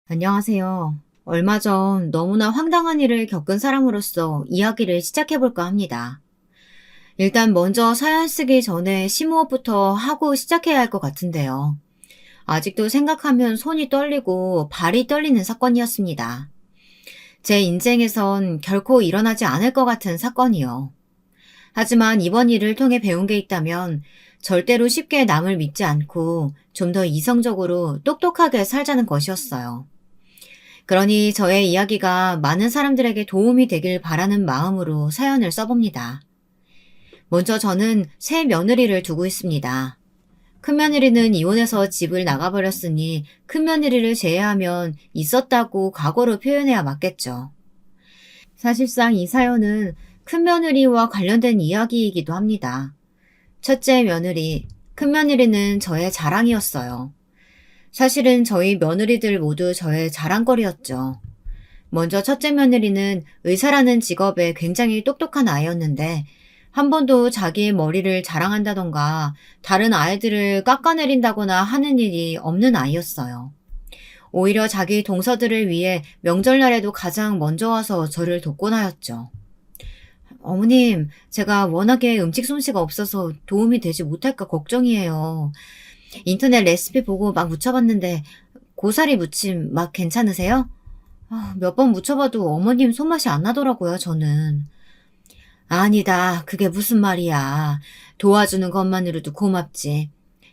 안녕하세요. 얼마 전 너무나 황당한 일을 겪은 사람으로서 이야기를 시작해볼까 합니다. 일단 먼저 사연 쓰기 전에 심호흡부터 하고 시작해야 할 것 같은데요. 아직도 생각하면 손이 떨리고 발이 떨리는 사건이었습니다. 제 인생에선 결코 일어나지 않을 것 같은 사건이요. 하지만 이번 일을 통해 배운 게 있다면 절대로 쉽게 남을 믿지 않고 좀 더 이성적으로 똑똑하게 살자는 것이었어요. 그러니 저의 이야기가 많은 사람들에게 도움이 되길 바라는 마음으로 사연을 써봅니다. 먼저 저는 새 며느리를 두고 있습니다. 큰며느리는 이혼해서 집을 나가버렸으니 큰며느리를 제외하면 있었다고 과거로 표현해야 맞겠죠. 사실상 이 사연은 큰며느리와 관련된 이야기이기도 합니다. 첫째 며느리, 큰며느리는 저의 자랑이었어요. 사실은 저희 며느리들 모두 저의 자랑거리였죠. 먼저 첫째 며느리는 의사라는 직업에 굉장히 똑똑한 아이였는데 한 번도 자기의 머리를 자랑한다던가 다른 아이들을 깎아내린다거나 하는 일이 없는 아이였어요. 오히려 자기 동서들을 위해 명절날에도 가장 먼저 와서 저를 돕곤 하였죠. 어머님, 제가 워낙에 음식 솜씨가 없어서 도움이 되지 못할까 걱정이에요. 인터넷 레시피 보고 막 무쳐봤는데 고사리 무침 맛 괜찮으세요? 몇 번 무쳐봐도 어머님 손맛이 안 나더라고요, 저는. 아니다, 그게 무슨 말이야. 도와주는 것만으로도 고맙지.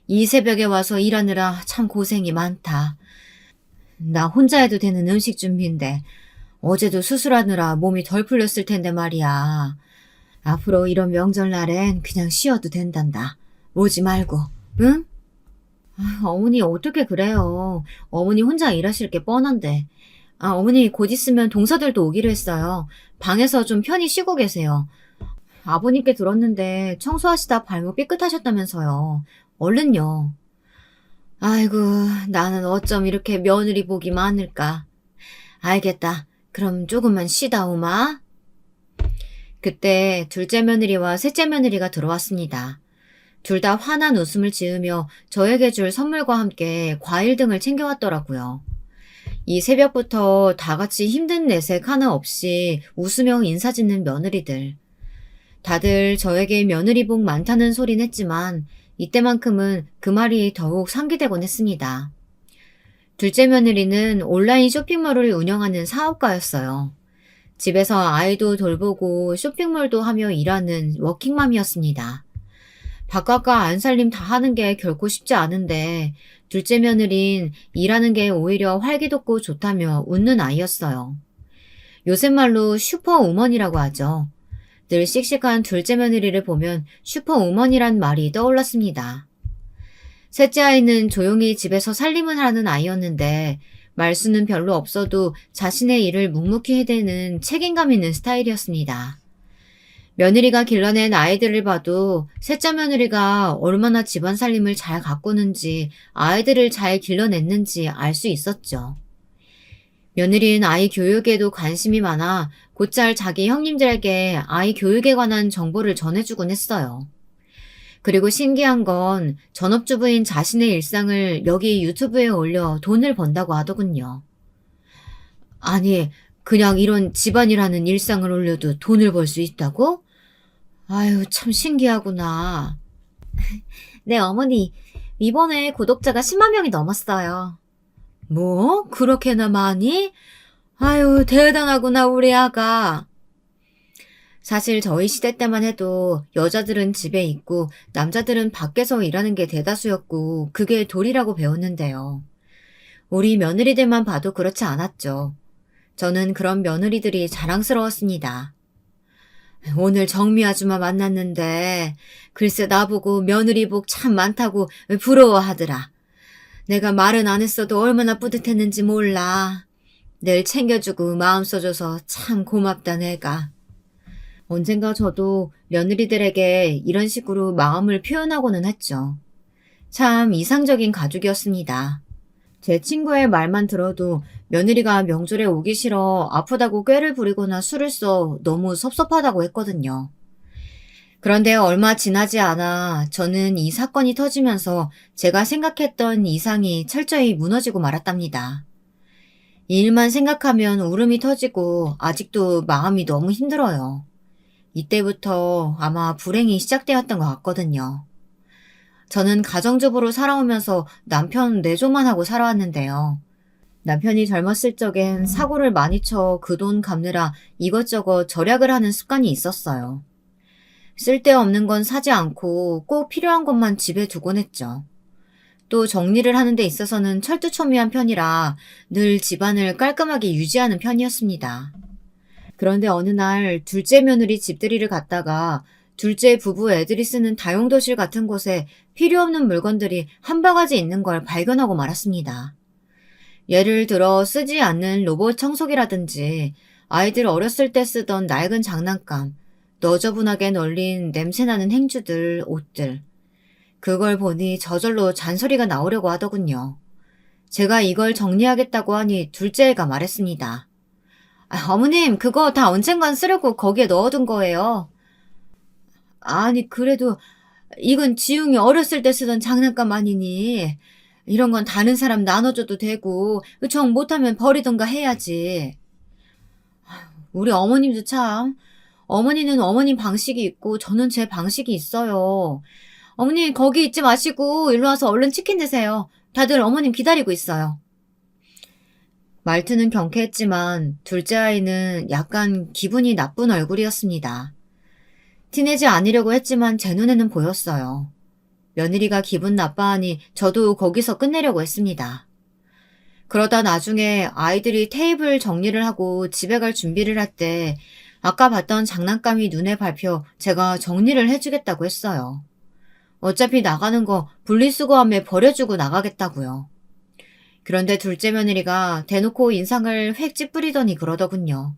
이 새벽에 와서 일하느라 참 고생이 많다. 나 혼자 해도 되는 음식 준비인데 어제도 수술하느라 몸이 덜 풀렸을 텐데 말이야. 앞으로 이런 명절날엔 그냥 쉬어도 된단다. 오지 말고, 응? 어머니 어떻게 그래요. 어머니 혼자 일하실 게 뻔한데. 어머니 곧 있으면 동서들도 오기로 했어요. 방에서 좀 편히 쉬고 계세요. 아버님께 들었는데 청소하시다 발목 삐끗하셨다면서요. 얼른요. 아이고, 나는 어쩜 이렇게 며느리 복이 많을까. 알겠다. 그럼 조금만 쉬다 오마. 그때 둘째 며느리와 셋째 며느리가 들어왔습니다. 둘 다 환한 웃음을 지으며 저에게 줄 선물과 함께 과일 등을 챙겨왔더라고요. 이 새벽부터 다 같이 힘든 내색 하나 없이 웃으며 인사짓는 며느리들. 다들 저에게 며느리 복 많다는 소린 했지만 이때만큼은 그 말이 더욱 상기되곤 했습니다. 둘째 며느리는 온라인 쇼핑몰을 운영하는 사업가였어요. 집에서 아이도 돌보고 쇼핑몰도 하며 일하는 워킹맘이었습니다. 바깥과 안살림 다 하는 게 결코 쉽지 않은데 둘째 며느린 일하는 게 오히려 활기돋고 좋다며 웃는 아이였어요. 요새 말로 슈퍼우먼이라고 하죠. 늘 씩씩한 둘째 며느리를 보면 슈퍼우먼이란 말이 떠올랐습니다. 셋째 아이는 조용히 집에서 살림을 하는 아이였는데 말수는 별로 없어도 자신의 일을 묵묵히 해대는 책임감 있는 스타일이었습니다. 며느리가 길러낸 아이들을 봐도 셋째 며느리가 얼마나 집안 살림을 잘 가꾸는지 아이들을 잘 길러냈는지 알 수 있었죠. 며느리는 아이 교육에도 관심이 많아 곧잘 자기 형님들에게 아이 교육에 관한 정보를 전해주곤 했어요. 그리고 신기한 건 전업주부인 자신의 일상을 여기 유튜브에 올려 돈을 번다고 하더군요. 아니, 그냥 이런 집안이라는 일상을 올려도 돈을 벌 수 있다고? 아유, 참 신기하구나. 네, 어머니. 이번에 구독자가 10만 명이 넘었어요. 뭐? 그렇게나 많이? 아유, 대단하구나, 우리 아가. 사실 저희 시대 때만 해도 여자들은 집에 있고 남자들은 밖에서 일하는 게 대다수였고 그게 도리라고 배웠는데요. 우리 며느리들만 봐도 그렇지 않았죠. 저는 그런 며느리들이 자랑스러웠습니다. 오늘 정미 아줌마 만났는데 글쎄 나보고 며느리 복 참 많다고 부러워하더라. 내가 말은 안 했어도 얼마나 뿌듯했는지 몰라. 늘 챙겨주고 마음 써줘서 참 고맙다 내가. 언젠가 저도 며느리들에게 이런 식으로 마음을 표현하고는 했죠. 참 이상적인 가족이었습니다. 제 친구의 말만 들어도 며느리가 명절에 오기 싫어 아프다고 꾀를 부리거나 술을 써 너무 섭섭하다고 했거든요. 그런데 얼마 지나지 않아 저는 이 사건이 터지면서 제가 생각했던 이상이 철저히 무너지고 말았답니다. 이 일만 생각하면 울음이 터지고 아직도 마음이 너무 힘들어요. 이때부터 아마 불행이 시작되었던 것 같거든요. 저는 가정주부로 살아오면서 남편 내조만 하고 살아왔는데요. 남편이 젊었을 적엔 사고를 많이 쳐 그 돈 갚느라 이것저것 절약을 하는 습관이 있었어요. 쓸데없는 건 사지 않고 꼭 필요한 것만 집에 두곤 했죠. 또 정리를 하는 데 있어서는 철두철미한 편이라 늘 집안을 깔끔하게 유지하는 편이었습니다. 그런데 어느 날 둘째 며느리 집들이를 갔다가 둘째 부부 애들이 쓰는 다용도실 같은 곳에 필요 없는 물건들이 한 바가지 있는 걸 발견하고 말았습니다. 예를 들어 쓰지 않는 로봇 청소기라든지 아이들 어렸을 때 쓰던 낡은 장난감, 너저분하게 널린 냄새나는 행주들, 옷들. 그걸 보니 저절로 잔소리가 나오려고 하더군요. 제가 이걸 정리하겠다고 하니 둘째 애가 말했습니다. 어머님, 그거 다 언젠간 쓰려고 거기에 넣어둔 거예요. 아니, 그래도 이건 지웅이 어렸을 때 쓰던 장난감 아니니. 이런 건 다른 사람 나눠줘도 되고, 정 못하면 버리던가 해야지. 우리 어머님도 참, 어머니는 어머님 방식이 있고, 저는 제 방식이 있어요. 어머니, 거기 있지 마시고, 일로 와서 얼른 치킨 드세요. 다들 어머님 기다리고 있어요. 말투는 경쾌했지만, 둘째 아이는 약간 기분이 나쁜 얼굴이었습니다. 티내지 않으려고 했지만 제 눈에는 보였어요. 며느리가 기분 나빠하니 저도 거기서 끝내려고 했습니다. 그러다 나중에 아이들이 테이블 정리를 하고 집에 갈 준비를 할 때 아까 봤던 장난감이 눈에 밟혀 제가 정리를 해주겠다고 했어요. 어차피 나가는 거 분리수거함에 버려주고 나가겠다고요. 그런데 둘째 며느리가 대놓고 인상을 획 찌푸리더니 그러더군요.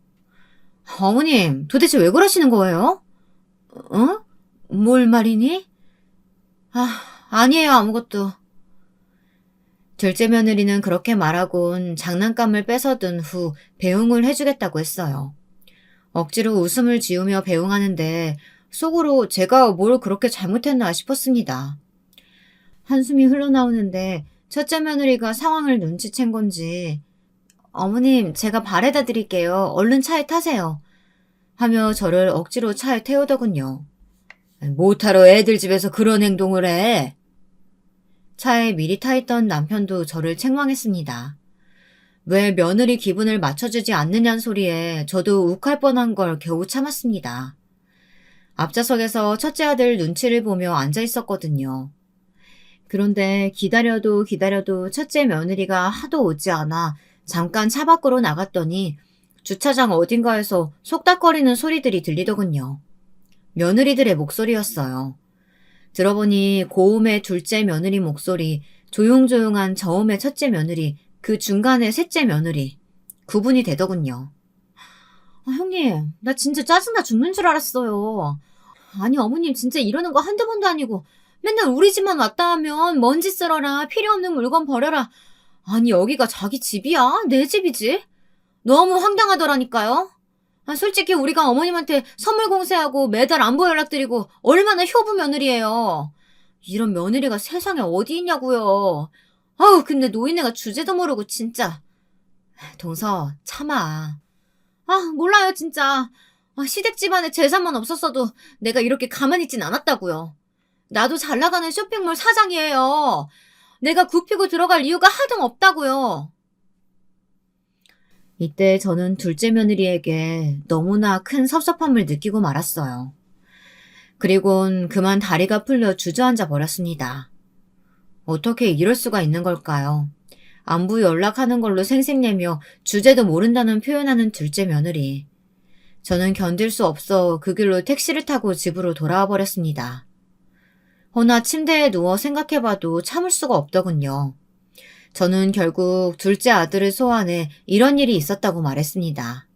어머님, 도대체 왜 그러시는 거예요? 어? 뭘 말이니? 아니에요, 아무것도. 둘째 며느리는 그렇게 말하곤 장난감을 뺏어둔 후 배웅을 해주겠다고 했어요. 억지로 웃음을 지으며 배웅하는데 속으로 제가 뭘 그렇게 잘못했나 싶었습니다. 한숨이 흘러나오는데 첫째 며느리가 상황을 눈치챈 건지 어머님, 제가 바래다 드릴게요. 얼른 차에 타세요. 하며 저를 억지로 차에 태우더군요. 못하러 애들 집에서 그런 행동을 해. 차에 미리 타있던 남편도 저를 책망했습니다. 왜 며느리 기분을 맞춰주지 않느냐는 소리에 저도 욱할 뻔한 걸 겨우 참았습니다. 앞좌석에서 첫째 아들 눈치를 보며 앉아 있었거든요. 그런데 기다려도 첫째 며느리가 하도 오지 않아 잠깐 차 밖으로 나갔더니 주차장 어딘가에서 속닥거리는 소리들이 들리더군요. 며느리들의 목소리였어요. 들어보니 고음의 둘째 며느리 목소리, 조용조용한 저음의 첫째 며느리, 그 중간의 셋째 며느리. 구분이 되더군요. 형님, 나 진짜 짜증나 죽는 줄 알았어요. 아니, 어머님 진짜 이러는 거 한두 번도 아니고 맨날 우리 집만 왔다 하면 먼지 쓸어라, 필요 없는 물건 버려라. 아니, 여기가 자기 집이야? 내 집이지? 너무 황당하더라니까요. 솔직히 우리가 어머님한테 선물 공세하고 매달 안부 연락드리고 얼마나 효부 며느리예요. 이런 며느리가 세상에 어디 있냐고요. 아우, 근데 노인네가 주제도 모르고 진짜. 동서, 참아. 몰라요, 진짜. 시댁 집안에 재산만 없었어도 내가 이렇게 가만히 있진 않았다고요. 나도 잘 나가는 쇼핑몰 사장이에요. 내가 굽히고 들어갈 이유가 하등 없다고요. 이때 저는 둘째 며느리에게 너무나 큰 섭섭함을 느끼고 말았어요. 그리곤 그만 다리가 풀려 주저앉아 버렸습니다. 어떻게 이럴 수가 있는 걸까요? 안부 연락하는 걸로 생색내며 주제도 모른다는 표현하는 둘째 며느리. 저는 견딜 수 없어 그 길로 택시를 타고 집으로 돌아와 버렸습니다. 허나 침대에 누워 생각해봐도 참을 수가 없더군요. 저는 결국 둘째 아들을 소환해 이런 일이 있었다고 말했습니다.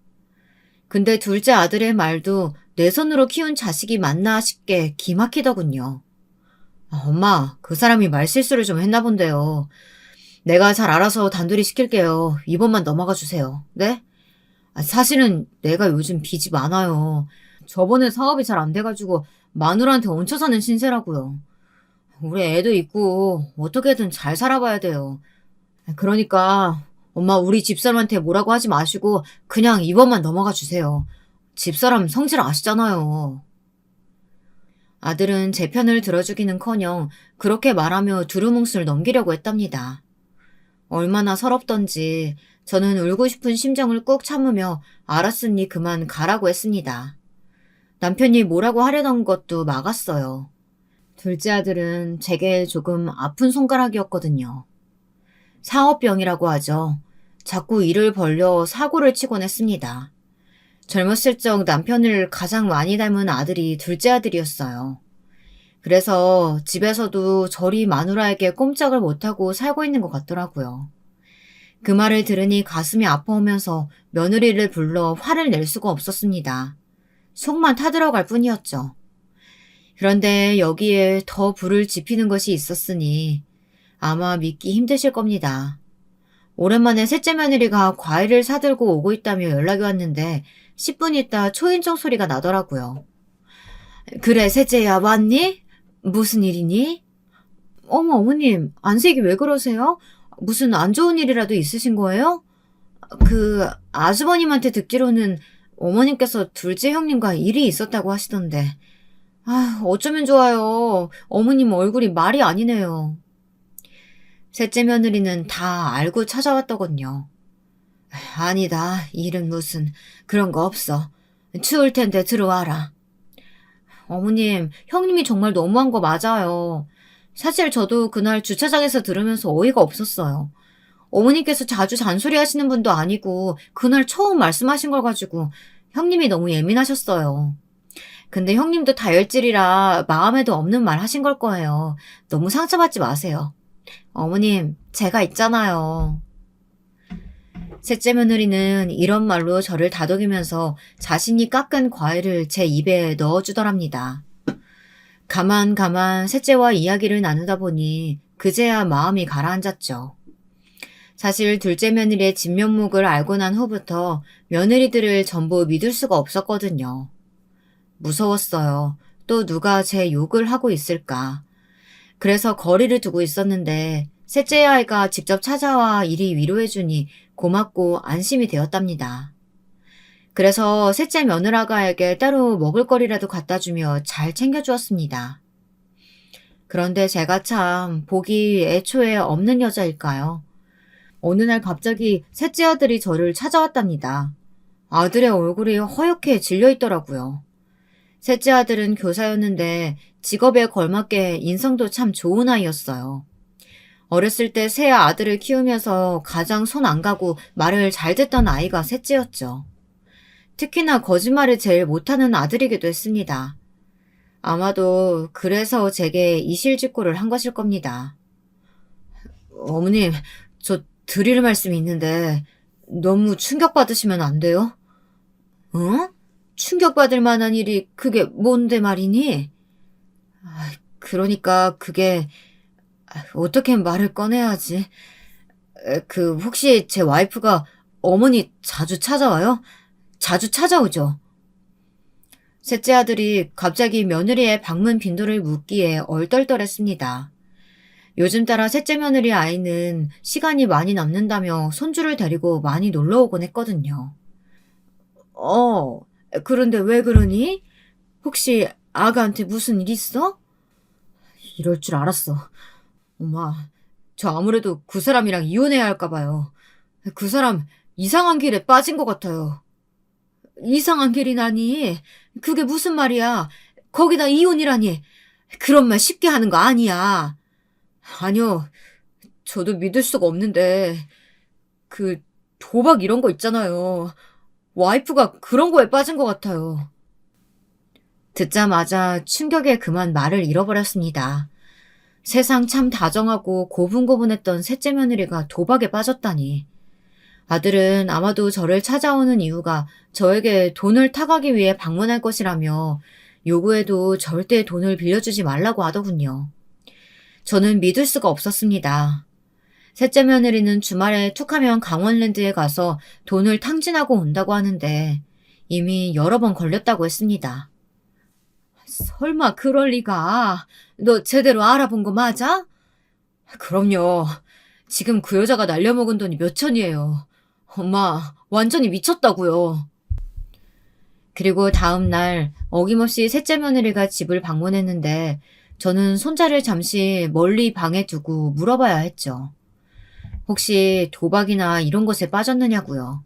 근데 둘째 아들의 말도 내 손으로 키운 자식이 맞나 싶게 기막히더군요. 엄마, 그 사람이 말실수를 좀 했나 본데요. 내가 잘 알아서 단둘이 시킬게요. 이번만 넘어가 주세요. 네? 사실은 내가 요즘 빚이 많아요. 저번에 사업이 잘 안 돼가지고 마누라한테 얹혀 사는 신세라고요. 우리 애도 있고 어떻게든 잘 살아봐야 돼요. 그러니까 엄마, 우리 집사람한테 뭐라고 하지 마시고 그냥 이번만 넘어가 주세요. 집사람 성질 아시잖아요. 아들은 제 편을 들어주기는커녕 그렇게 말하며 두루뭉술 넘기려고 했답니다. 얼마나 서럽던지 저는 울고 싶은 심정을 꾹 참으며 알았으니 그만 가라고 했습니다. 남편이 뭐라고 하려던 것도 막았어요. 둘째 아들은 제게 조금 아픈 손가락이었거든요. 상어병이라고 하죠. 자꾸 이를 벌려 사고를 치곤 했습니다. 젊었을 적 남편을 가장 많이 닮은 아들이 둘째 아들이었어요. 그래서 집에서도 저리 마누라에게 꼼짝을 못하고 살고 있는 것 같더라고요. 그 말을 들으니 가슴이 아파오면서 며느리를 불러 화를 낼 수가 없었습니다. 속만 타들어갈 뿐이었죠. 그런데 여기에 더 불을 지피는 것이 있었으니 아마 믿기 힘드실 겁니다. 오랜만에 셋째 며느리가 과일을 사들고 오고 있다며 연락이 왔는데 10분 있다 초인종 소리가 나더라고요. 그래, 셋째야, 왔니? 무슨 일이니? 어머, 어머님, 안색이 왜 그러세요? 무슨 안 좋은 일이라도 있으신 거예요? 아주버님한테 듣기로는 어머님께서 둘째 형님과 일이 있었다고 하시던데. 어쩌면 좋아요. 어머님 얼굴이 말이 아니네요. 셋째 며느리는 다 알고 찾아왔더군요. 아니다, 일은 무슨, 그런 거 없어. 추울 텐데 들어와라. 어머님, 형님이 정말 너무한 거 맞아요. 사실 저도 그날 주차장에서 들으면서 어이가 없었어요. 어머님께서 자주 잔소리 하시는 분도 아니고 그날 처음 말씀하신 걸 가지고 형님이 너무 예민하셨어요. 근데 형님도 다혈질이라 마음에도 없는 말 하신 걸 거예요. 너무 상처받지 마세요. 어머님, 제가 있잖아요. 셋째 며느리는 이런 말로 저를 다독이면서 자신이 깎은 과일을 제 입에 넣어주더랍니다. 가만 셋째와 이야기를 나누다 보니 그제야 마음이 가라앉았죠. 사실 둘째 며느리의 진면목을 알고 난 후부터 며느리들을 전부 믿을 수가 없었거든요. 무서웠어요. 또 누가 제 욕을 하고 있을까. 그래서 거리를 두고 있었는데 셋째 아이가 직접 찾아와 이리 위로해주니 고맙고 안심이 되었답니다. 그래서 셋째 며느라가에게 따로 먹을거리라도 갖다주며 잘 챙겨주었습니다. 그런데 제가 참 복이 애초에 없는 여자일까요? 어느 날 갑자기 셋째 아들이 저를 찾아왔답니다. 아들의 얼굴이 허옇게 질려있더라고요. 셋째 아들은 교사였는데 직업에 걸맞게 인성도 참 좋은 아이였어요. 어렸을 때 새 아들을 키우면서 가장 손 안 가고 말을 잘 듣던 아이가 셋째였죠. 특히나 거짓말을 제일 못하는 아들이기도 했습니다. 아마도 그래서 제게 이실직고를 한 것일 겁니다. 어머님, 저 드릴 말씀이 있는데 너무 충격받으시면 안 돼요? 응? 충격받을 만한 일이 그게 뭔데 말이니? 그러니까 그게 어떻게 말을 꺼내야지. 혹시 제 와이프가 어머니 자주 찾아와요? 자주 찾아오죠? 셋째 아들이 갑자기 며느리의 방문 빈도를 묻기에 얼떨떨했습니다. 요즘 따라 셋째 며느리 아이는 시간이 많이 남는다며 손주를 데리고 많이 놀러 오곤 했거든요. 그런데 왜 그러니? 혹시 아가한테 무슨 일 있어? 이럴 줄 알았어. 엄마, 저 아무래도 그 사람이랑 이혼해야 할까 봐요. 그 사람 이상한 길에 빠진 것 같아요. 이상한 길이라니? 그게 무슨 말이야? 거기다 이혼이라니? 그런 말 쉽게 하는 거 아니야. 아니요, 저도 믿을 수가 없는데 도박 이런 거 있잖아요. 와이프가 그런 거에 빠진 것 같아요. 듣자마자 충격에 그만 말을 잃어버렸습니다. 세상 참 다정하고 고분고분했던 셋째 며느리가 도박에 빠졌다니. 아들은 아마도 저를 찾아오는 이유가 저에게 돈을 타가기 위해 방문할 것이라며 요구해도 절대 돈을 빌려주지 말라고 하더군요. 저는 믿을 수가 없었습니다. 셋째 며느리는 주말에 툭하면 강원랜드에 가서 돈을 탕진하고 온다고 하는데 이미 여러 번 걸렸다고 했습니다. 설마 그럴 리가. 너 제대로 알아본 거 맞아? 그럼요. 지금 그 여자가 날려먹은 돈이 몇 천이에요. 엄마, 완전히 미쳤다고요. 그리고 다음 날 어김없이 셋째 며느리가 집을 방문했는데 저는 손자를 잠시 멀리 방에 두고 물어봐야 했죠. 혹시 도박이나 이런 것에 빠졌느냐고요.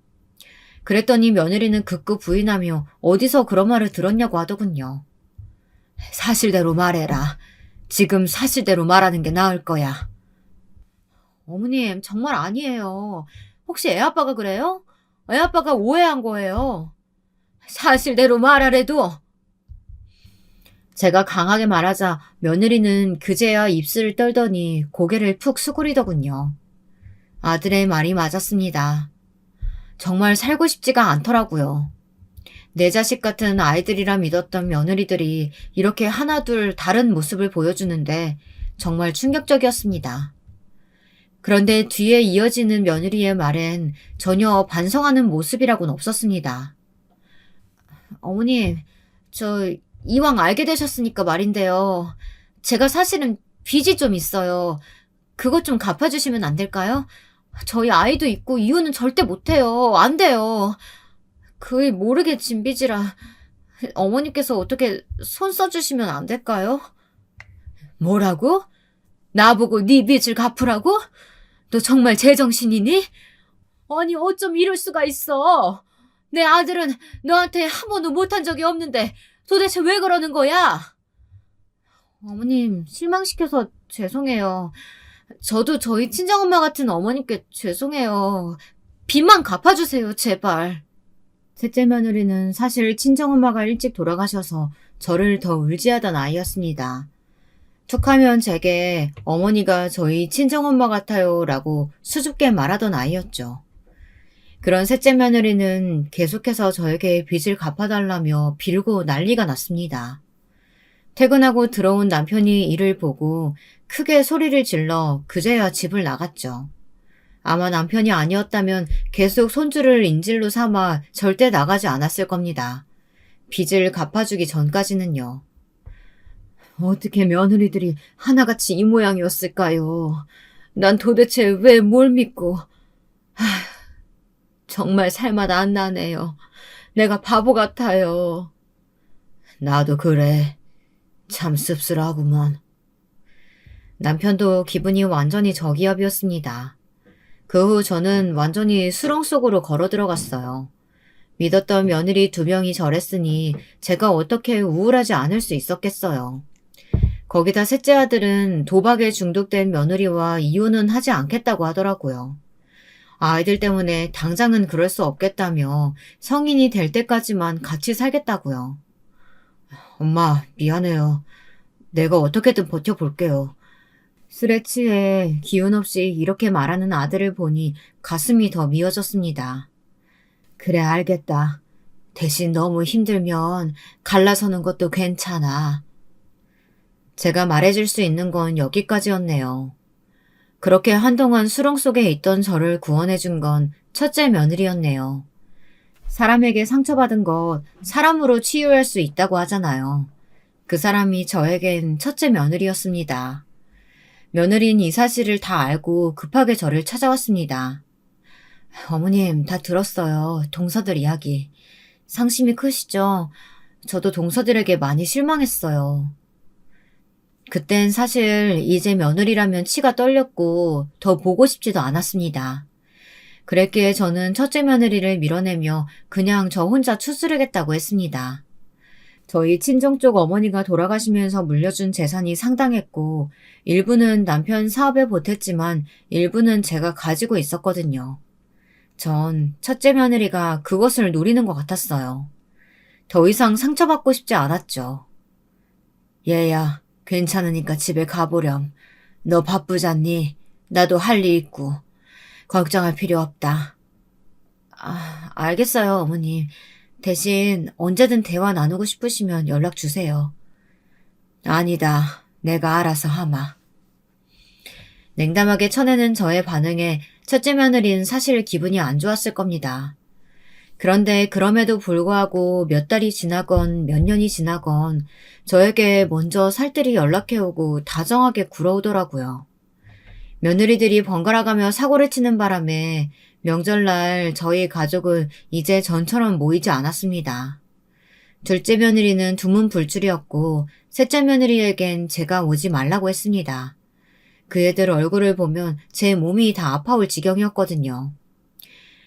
그랬더니 며느리는 극구 부인하며 어디서 그런 말을 들었냐고 하더군요. 사실대로 말해라. 지금 사실대로 말하는 게 나을 거야. 어머님, 정말 아니에요. 혹시 애아빠가 그래요? 애아빠가 오해한 거예요. 사실대로 말하래도. 제가 강하게 말하자 며느리는 그제야 입술을 떨더니 고개를 푹 수그리더군요. 아들의 말이 맞았습니다. 정말 살고 싶지가 않더라고요. 내 자식 같은 아이들이라 믿었던 며느리들이 이렇게 하나둘 다른 모습을 보여주는데 정말 충격적이었습니다. 그런데 뒤에 이어지는 며느리의 말엔 전혀 반성하는 모습이라고는 없었습니다. 어머님, 저 이왕 알게 되셨으니까 말인데요. 제가 사실은 빚이 좀 있어요. 그것 좀 갚아주시면 안 될까요? 저희 아이도 있고 이혼은 절대 못해요. 안 돼요. 그의 모르게 진 빚이라 어머니께서 어떻게 손 써주시면 안 될까요? 뭐라고? 나보고 네 빚을 갚으라고? 너 정말 제정신이니? 아니 어쩜 이럴 수가 있어. 내 아들은 너한테 한 번도 못한 적이 없는데 도대체 왜 그러는 거야? 어머님 실망시켜서 죄송해요. 저도 저희 친정엄마 같은 어머니께 죄송해요. 빚만 갚아주세요, 제발. 셋째 며느리는 사실 친정엄마가 일찍 돌아가셔서 저를 더 울지하던 아이였습니다. 툭하면 제게 어머니가 저희 친정엄마 같아요 라고 수줍게 말하던 아이였죠. 그런 셋째 며느리는 계속해서 저에게 빚을 갚아달라며 빌고 난리가 났습니다. 퇴근하고 들어온 남편이 이를 보고 크게 소리를 질러 그제야 집을 나갔죠. 아마 남편이 아니었다면 계속 손주를 인질로 삼아 절대 나가지 않았을 겁니다. 빚을 갚아주기 전까지는요. 어떻게 며느리들이 하나같이 이 모양이었을까요? 난 도대체 왜 뭘 믿고. 정말 살맛 안 나네요. 내가 바보 같아요. 나도 그래. 참 씁쓸하구먼. 남편도 기분이 완전히 저기압이었습니다. 그 후 저는 완전히 수렁 속으로 걸어 들어갔어요. 믿었던 며느리 2명이 저랬으니 제가 어떻게 우울하지 않을 수 있었겠어요. 거기다 셋째 아들은 도박에 중독된 며느리와 이혼은 하지 않겠다고 하더라고요. 아이들 때문에 당장은 그럴 수 없겠다며 성인이 될 때까지만 같이 살겠다고요. 엄마, 미안해요. 내가 어떻게든 버텨볼게요. 술에 취해 기운 없이 이렇게 말하는 아들을 보니 가슴이 더 미어졌습니다. 그래, 알겠다. 대신 너무 힘들면 갈라서는 것도 괜찮아. 제가 말해줄 수 있는 건 여기까지였네요. 그렇게 한동안 수렁 속에 있던 저를 구원해준 건 첫째 며느리였네요. 사람에게 상처받은 것 사람으로 치유할 수 있다고 하잖아요. 그 사람이 저에겐 첫째 며느리였습니다. 며느리는 이 사실을 다 알고 급하게 저를 찾아왔습니다. 어머님, 다 들었어요. 동서들 이야기. 상심이 크시죠? 저도 동서들에게 많이 실망했어요. 그땐 사실 이제 며느리라면 치가 떨렸고 더 보고 싶지도 않았습니다. 그랬기에 저는 첫째 며느리를 밀어내며 그냥 저 혼자 추스르겠다고 했습니다. 저희 친정 쪽 어머니가 돌아가시면서 물려준 재산이 상당했고 일부는 남편 사업에 보탰지만 일부는 제가 가지고 있었거든요. 전 첫째 며느리가 그것을 노리는 것 같았어요. 더 이상 상처받고 싶지 않았죠. 얘야, 괜찮으니까 집에 가보렴. 너 바쁘잖니? 나도 할 일 있고. 걱정할 필요 없다. 알겠어요, 어머님. 대신 언제든 대화 나누고 싶으시면 연락 주세요. 아니다. 내가 알아서 하마. 냉담하게 쳐내는 저의 반응에 첫째 며느리는 사실 기분이 안 좋았을 겁니다. 그런데 그럼에도 불구하고 몇 달이 지나건 몇 년이 지나건 저에게 먼저 살뜰히 연락해오고 다정하게 굴어오더라고요. 며느리들이 번갈아가며 사고를 치는 바람에 명절날 저희 가족은 이제 전처럼 모이지 않았습니다. 둘째 며느리는 두문불출이었고 셋째 며느리에겐 제가 오지 말라고 했습니다. 그 애들 얼굴을 보면 제 몸이 다 아파올 지경이었거든요.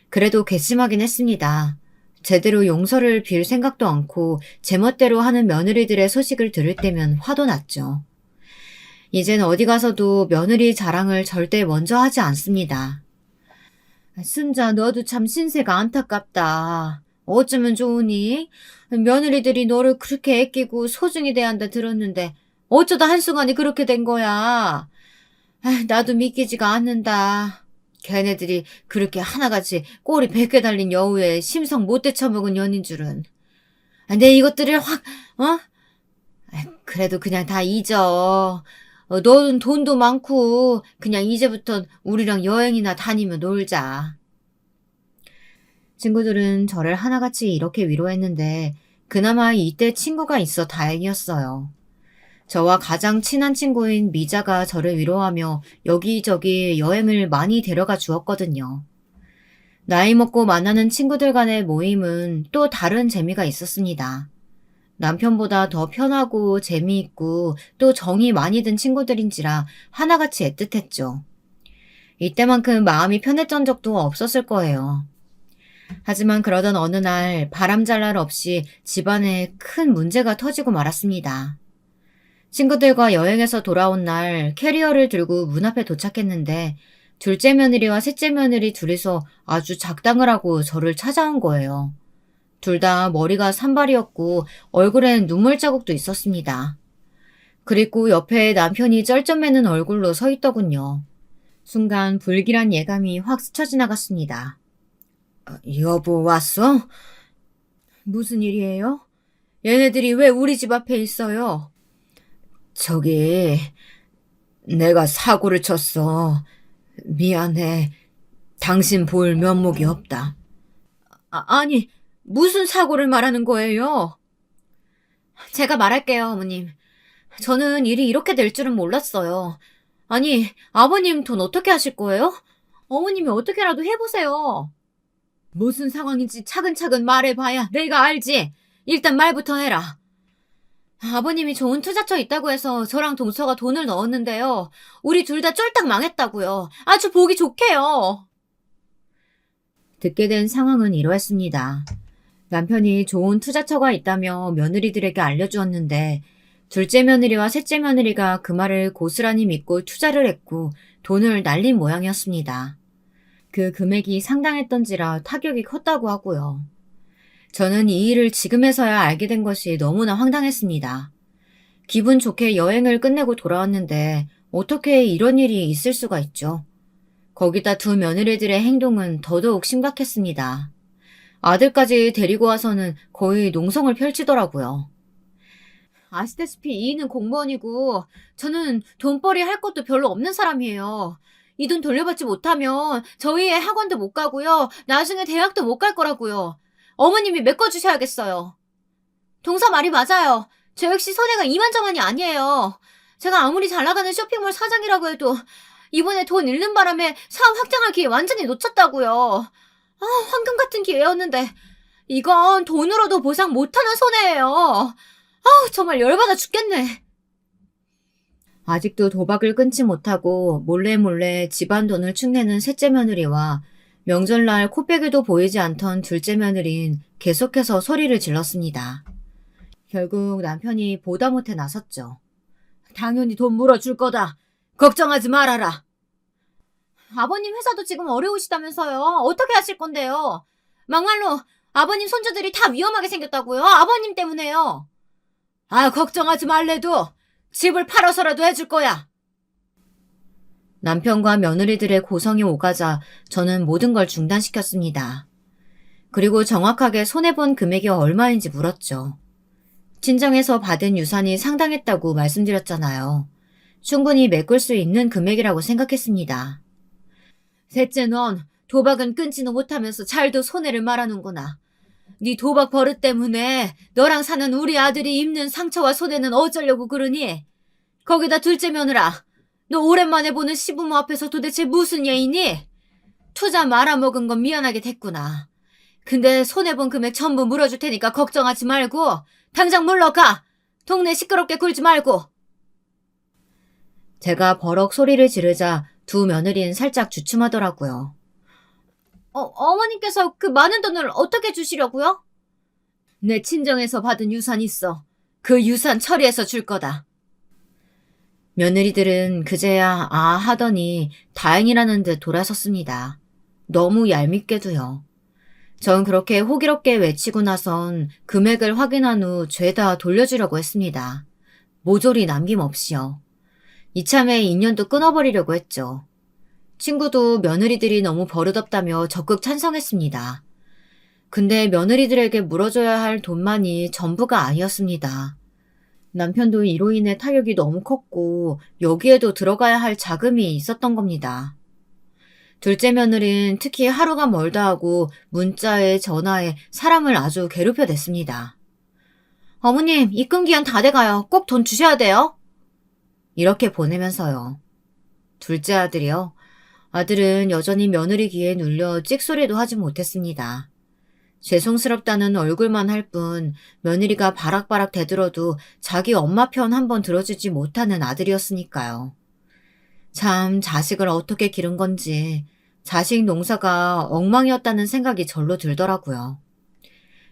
그래도 괘씸하긴 했습니다. 제대로 용서를 빌 생각도 않고 제멋대로 하는 며느리들의 소식을 들을 때면 화도 났죠. 이젠 어디 가서도 며느리 자랑을 절대 먼저 하지 않습니다. 순자, 너도 참 신세가 안타깝다. 어쩌면 좋으니? 며느리들이 너를 그렇게 아끼고 소중히 대한다 들었는데 어쩌다 한순간에 그렇게 된 거야. 나도 믿기지가 않는다. 걔네들이 그렇게 하나같이 꼬리 100개 달린 여우에 심성 못 되쳐먹은 년인 줄은. 내 이것들을 확, 어? 그래도 그냥 다 잊어. 너는 돈도 많고 그냥 이제부턴 우리랑 여행이나 다니며 놀자. 친구들은 저를 하나같이 이렇게 위로했는데 그나마 이때 친구가 있어 다행이었어요. 저와 가장 친한 친구인 미자가 저를 위로하며 여기저기 여행을 많이 데려가 주었거든요. 나이 먹고 만나는 친구들 간의 모임은 또 다른 재미가 있었습니다. 남편보다 더 편하고 재미있고 또 정이 많이 든 친구들인지라 하나같이 애틋했죠. 이때만큼 마음이 편했던 적도 없었을 거예요. 하지만 그러던 어느 날 바람잘 날 없이 집안에 큰 문제가 터지고 말았습니다. 친구들과 여행에서 돌아온 날 캐리어를 들고 문 앞에 도착했는데 둘째 며느리와 셋째 며느리 둘이서 아주 작당을 하고 저를 찾아온 거예요. 둘 다 머리가 산발이었고 얼굴엔 눈물 자국도 있었습니다. 그리고 옆에 남편이 쩔쩔매는 얼굴로 서 있더군요. 순간 불길한 예감이 확 스쳐 지나갔습니다. 여보 왔어? 무슨 일이에요? 얘네들이 왜 우리 집 앞에 있어요? 저기 내가 사고를 쳤어. 미안해. 당신 볼 면목이 없다. 아니 무슨 사고를 말하는 거예요? 제가 말할게요, 어머님. 저는 일이 이렇게 될 줄은 몰랐어요. 아니, 아버님 돈 어떻게 하실 거예요? 어머님이 어떻게라도 해보세요. 무슨 상황인지 차근차근 말해봐야 내가 알지. 일단 말부터 해라. 아버님이 좋은 투자처 있다고 해서 저랑 동서가 돈을 넣었는데요. 우리 둘 다 쫄딱 망했다고요. 아주 보기 좋게요. 듣게 된 상황은 이러했습니다. 남편이 좋은 투자처가 있다며 며느리들에게 알려주었는데 둘째 며느리와 셋째 며느리가 그 말을 고스란히 믿고 투자를 했고 돈을 날린 모양이었습니다. 그 금액이 상당했던지라 타격이 컸다고 하고요. 저는 이 일을 지금에서야 알게 된 것이 너무나 황당했습니다. 기분 좋게 여행을 끝내고 돌아왔는데 어떻게 이런 일이 있을 수가 있죠. 거기다 두 며느리들의 행동은 더더욱 심각했습니다. 아들까지 데리고 와서는 거의 농성을 펼치더라고요. 아시다시피 이인은 공무원이고 저는 돈벌이 할 것도 별로 없는 사람이에요. 이 돈 돌려받지 못하면 저희 애 학원도 못 가고요. 나중에 대학도 못 갈 거라고요. 어머님이 메꿔주셔야겠어요. 동서 말이 맞아요. 저 역시 손해가 이만저만이 아니에요. 제가 아무리 잘 나가는 쇼핑몰 사장이라고 해도 이번에 돈 잃는 바람에 사업 확장할 기회 완전히 놓쳤다고요. 황금 같은 기회였는데 이건 돈으로도 보상 못하는 손해예요. 정말 열받아 죽겠네. 아직도 도박을 끊지 못하고 몰래 집안 돈을 축내는 셋째 며느리와 명절날 코빼기도 보이지 않던 둘째 며느리는 계속해서 소리를 질렀습니다. 결국 남편이 보다 못해 나섰죠. 당연히 돈 물어줄 거다. 걱정하지 말아라. 아버님 회사도 지금 어려우시다면서요. 어떻게 하실 건데요? 막말로 아버님 손주들이 다 위험하게 생겼다고요. 아버님 때문에요. 걱정하지 말래도 집을 팔아서라도 해줄 거야. 남편과 며느리들의 고성이 오가자 저는 모든 걸 중단시켰습니다. 그리고 정확하게 손해본 금액이 얼마인지 물었죠. 친정에서 받은 유산이 상당했다고 말씀드렸잖아요. 충분히 메꿀 수 있는 금액이라고 생각했습니다. 셋째, 넌 도박은 끊지도 못하면서 잘도 손해를 말하는구나. 네 도박 버릇 때문에 너랑 사는 우리 아들이 입는 상처와 손해는 어쩌려고 그러니? 거기다 둘째 며느라, 너 오랜만에 보는 시부모 앞에서 도대체 무슨 예이니? 투자 말아먹은 건 미안하게 됐구나. 근데 손해본 금액 전부 물어줄 테니까 걱정하지 말고 당장 물러가. 동네 시끄럽게 굴지 말고. 제가 버럭 소리를 지르자 두 며느리는 살짝 주춤하더라고요. 어머님께서 그 많은 돈을 어떻게 주시려고요? 내 친정에서 받은 유산 있어. 그 유산 처리해서 줄 거다. 며느리들은 그제야 아 하더니 다행이라는 듯 돌아섰습니다. 너무 얄밉게도요. 전 그렇게 호기롭게 외치고 나선 금액을 확인한 후 죄다 돌려주려고 했습니다. 모조리 남김없이요. 이참에 인연도 끊어버리려고 했죠. 친구도 며느리들이 너무 버릇없다며 적극 찬성했습니다. 근데 며느리들에게 물어줘야 할 돈만이 전부가 아니었습니다. 남편도 이로 인해 타격이 너무 컸고 여기에도 들어가야 할 자금이 있었던 겁니다. 둘째 며느리는 특히 하루가 멀다 하고 문자에 전화에 사람을 아주 괴롭혀댔습니다. 어머님, 입금기한 다 돼가요. 꼭 돈 주셔야 돼요. 이렇게 보내면서요. 둘째 아들이요. 아들은 여전히 며느리 귀에 눌려 찍소리도 하지 못했습니다. 죄송스럽다는 얼굴만 할 뿐 며느리가 바락바락 대들어도 자기 엄마 편 한번 들어주지 못하는 아들이었으니까요. 참 자식을 어떻게 기른 건지 자식 농사가 엉망이었다는 생각이 절로 들더라고요.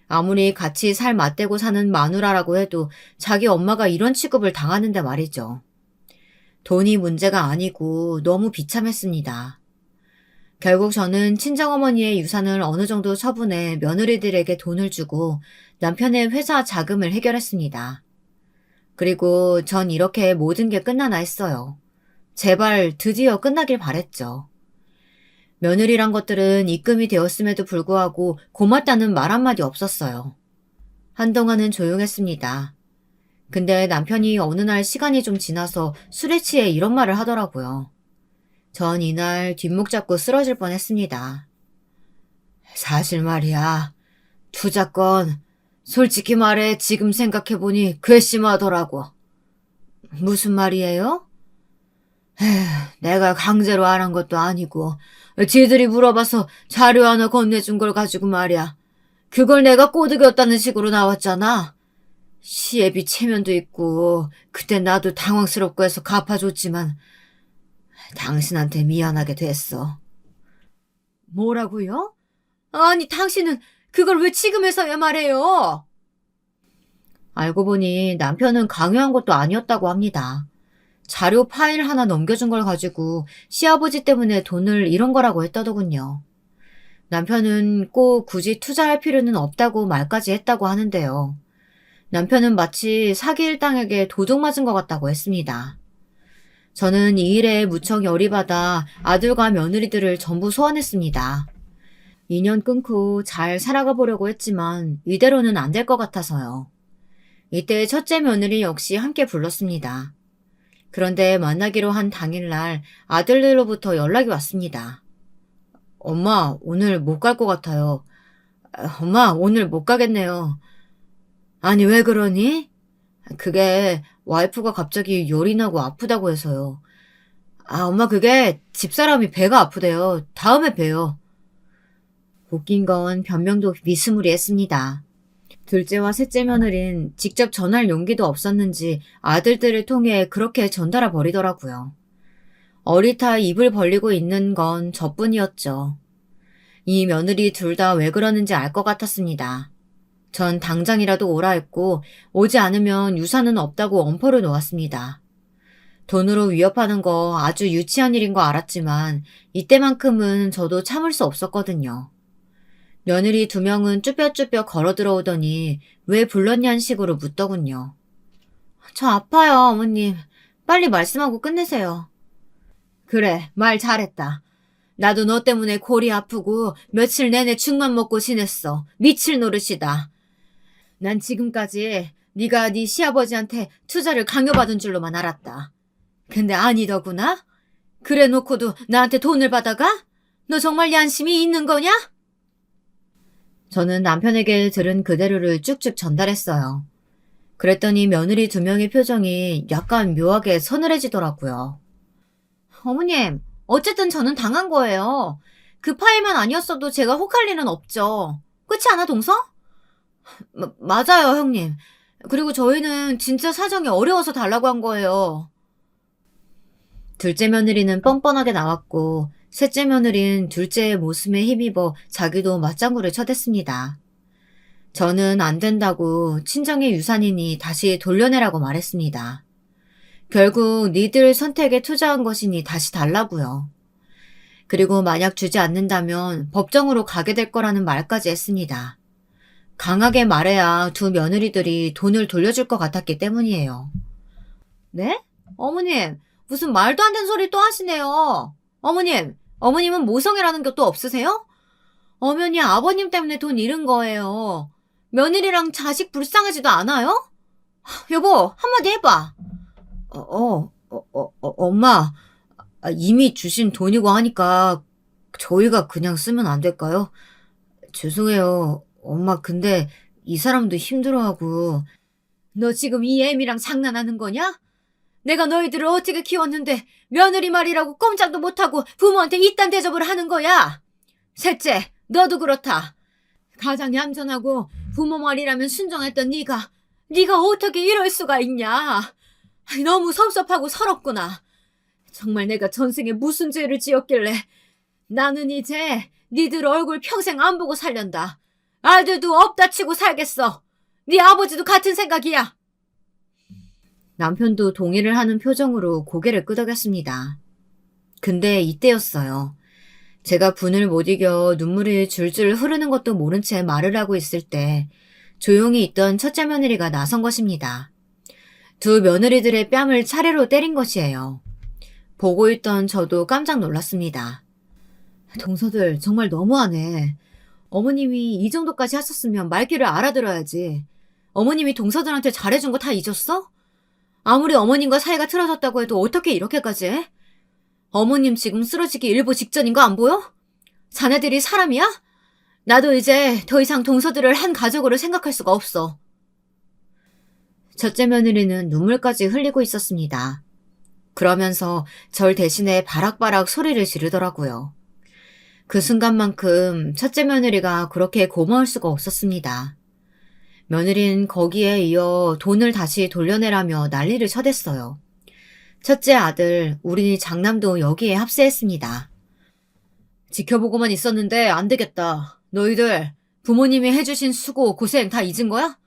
아무리 같이 살 맞대고 사는 마누라라고 해도 자기 엄마가 이런 취급을 당하는데 말이죠. 돈이 문제가 아니고 너무 비참했습니다. 결국 저는 친정어머니의 유산을 어느 정도 처분해 며느리들에게 돈을 주고 남편의 회사 자금을 해결했습니다. 그리고 전 이렇게 모든 게 끝나나 했어요. 제발 드디어 끝나길 바랬죠. 며느리란 것들은 입금이 되었음에도 불구하고 고맙다는 말 한마디 없었어요. 한동안은 조용했습니다. 근데 남편이 어느 날 시간이 좀 지나서 술에 취해 이런 말을 하더라고요. 전 이날 뒷목 잡고 쓰러질 뻔했습니다. 사실 말이야. 투자건 솔직히 말해 지금 생각해보니 괘씸하더라고. 무슨 말이에요? 내가 강제로 안 한 것도 아니고 지들이 물어봐서 자료 하나 건네준 걸 가지고 말이야. 그걸 내가 꼬드겼다는 식으로 나왔잖아. 시애비 체면도 있고 그때 나도 당황스럽고 해서 갚아줬지만 당신한테 미안하게 됐어. 뭐라고요? 아니 당신은 그걸 왜 지금에서야 말해요? 알고 보니 남편은 강요한 것도 아니었다고 합니다. 자료 파일 하나 넘겨준 걸 가지고 시아버지 때문에 돈을 잃은 거라고 했다더군요. 남편은 꼭 굳이 투자할 필요는 없다고 말까지 했다고 하는데요. 남편은 마치 사기 일당에게 도둑 맞은 것 같다고 했습니다. 저는 이 일에 무척 열이 받아 아들과 며느리들을 전부 소환했습니다. 인연 끊고 잘 살아가 보려고 했지만 이대로는 안 될 것 같아서요. 이때 첫째 며느리 역시 함께 불렀습니다. 그런데 만나기로 한 당일날 아들들로부터 연락이 왔습니다. 엄마, 오늘 못 갈 것 같아요. 엄마, 오늘 못 가겠네요. 아니, 왜 그러니? 그게 와이프가 갑자기 열이 나고 아프다고 해서요. 엄마, 그게 집사람이 배가 아프대요. 다음에 봬요. 웃긴 건 변명도 미스무리했습니다. 둘째와 셋째 며느린 직접 전할 용기도 없었는지 아들들을 통해 그렇게 전달해 버리더라고요. 어리타 입을 벌리고 있는 건 저뿐이었죠. 이 며느리 둘 다 왜 그러는지 알 것 같았습니다. 전 당장이라도 오라 했고 오지 않으면 유산은 없다고 엄포를 놓았습니다. 돈으로 위협하는 거 아주 유치한 일인 거 알았지만 이때만큼은 저도 참을 수 없었거든요. 며느리 2명은 쭈뼛쭈뼛 걸어 들어오더니 왜 불렀냐는 식으로 묻더군요. 저 아파요, 어머님. 빨리 말씀하고 끝내세요. 그래, 말 잘했다. 나도 너 때문에 골이 아프고 며칠 내내 죽만 먹고 지냈어. 미칠 노릇이다. 난 지금까지 네가 네 시아버지한테 투자를 강요받은 줄로만 알았다. 근데 아니더구나? 그래 놓고도 나한테 돈을 받아가? 너 정말 양심이 있는 거냐? 저는 남편에게 들은 그대로를 쭉쭉 전달했어요. 그랬더니 며느리 2명의 표정이 약간 묘하게 서늘해지더라고요. 어머님, 어쨌든 저는 당한 거예요. 그 파일만 아니었어도 제가 혹할 일은 없죠. 그렇지 않아, 동서? 맞아요, 형님. 그리고 저희는 진짜 사정이 어려워서 달라고 한 거예요. 둘째 며느리는 뻔뻔하게 나왔고, 셋째 며느리는 둘째의 모습에 힘입어 자기도 맞장구를 쳐댔습니다. 저는 안 된다고 친정의 유산이니 다시 돌려내라고 말했습니다. 결국 니들 선택에 투자한 것이니 다시 달라고요. 그리고 만약 주지 않는다면 법정으로 가게 될 거라는 말까지 했습니다. 강하게 말해야 두 며느리들이 돈을 돌려줄 것 같았기 때문이에요. 네? 어머님, 무슨 말도 안 되는 소리 또 하시네요. 어머님은 모성애라는 것도 없으세요? 엄연히 아버님 때문에 돈 잃은 거예요. 며느리랑 자식 불쌍하지도 않아요? 여보, 한마디 해봐. 엄마, 이미 주신 돈이고 하니까 저희가 그냥 쓰면 안 될까요? 죄송해요. 엄마, 근데 이 사람도 힘들어하고. 너 지금 이 애미랑 장난하는 거냐? 내가 너희들을 어떻게 키웠는데 며느리 말이라고 꼼짝도 못하고 부모한테 이딴 대접을 하는 거야. 셋째, 너도 그렇다. 가장 얌전하고 부모 말이라면 순종했던 네가 어떻게 이럴 수가 있냐. 너무 섭섭하고 서럽구나. 정말 내가 전생에 무슨 죄를 지었길래. 나는 이제 니들 얼굴 평생 안 보고 살련다. 아들도 없다 치고 살겠어. 네 아버지도 같은 생각이야. 남편도 동의를 하는 표정으로 고개를 끄덕였습니다. 근데 이때였어요. 제가 분을 못 이겨 눈물이 줄줄 흐르는 것도 모른 채 말을 하고 있을 때 조용히 있던 첫째 며느리가 나선 것입니다. 두 며느리들의 뺨을 차례로 때린 것이에요. 보고 있던 저도 깜짝 놀랐습니다. 동서들 정말 너무하네. 어머님이 이 정도까지 하셨으면 말귀를 알아들어야지. 어머님이 동서들한테 잘해준 거 다 잊었어? 아무리 어머님과 사이가 틀어졌다고 해도 어떻게 이렇게까지 해? 어머님 지금 쓰러지기 일보 직전인 거 안 보여? 자네들이 사람이야? 나도 이제 더 이상 동서들을 한 가족으로 생각할 수가 없어. 첫째 며느리는 눈물까지 흘리고 있었습니다. 그러면서 절 대신에 바락바락 소리를 지르더라고요. 그 순간만큼 첫째 며느리가 그렇게 고마울 수가 없었습니다. 며느리는 거기에 이어 돈을 다시 돌려내라며 난리를 쳐댔어요. 첫째 아들, 우리 장남도 여기에 합세했습니다. 지켜보고만 있었는데 안 되겠다. 너희들 부모님이 해주신 수고, 고생 다 잊은 거야?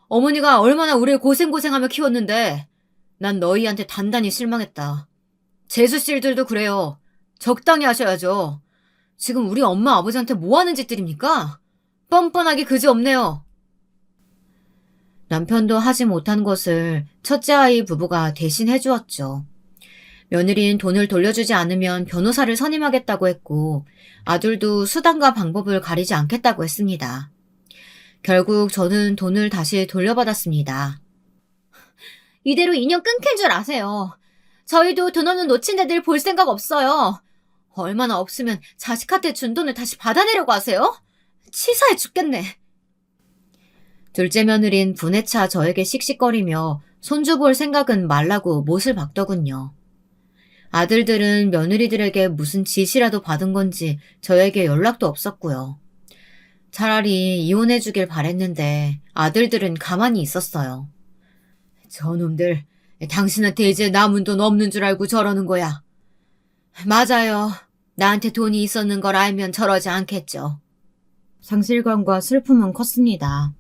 어머니가 얼마나 우리를 고생하며 키웠는데 난 너희한테 단단히 실망했다. 재수씨들도 그래요. 적당히 하셔야죠. 지금 우리 엄마 아버지한테 뭐 하는 짓들입니까? 뻔뻔하기 그지없네요. 남편도 하지 못한 것을 첫째 아이 부부가 대신 해주었죠. 며느리는 돈을 돌려주지 않으면 변호사를 선임하겠다고 했고 아들도 수단과 방법을 가리지 않겠다고 했습니다. 결국 저는 돈을 다시 돌려받았습니다. 이대로 인연 끊길 줄 아세요. 저희도 돈 없는 노친네들 볼 생각 없어요. 얼마나 없으면 자식한테 준 돈을 다시 받아내려고 하세요? 치사해 죽겠네. 둘째 며느린 분에 차 저에게 씩씩거리며 손주 볼 생각은 말라고 못을 박더군요. 아들들은 며느리들에게 무슨 지시라도 받은 건지 저에게 연락도 없었고요. 차라리 이혼해주길 바랬는데 아들들은 가만히 있었어요. 저놈들, 당신한테 이제 남은 돈 없는 줄 알고 저러는 거야. 맞아요. 나한테 돈이 있었는 걸 알면 저러지 않겠죠. 상실감과 슬픔은 컸습니다.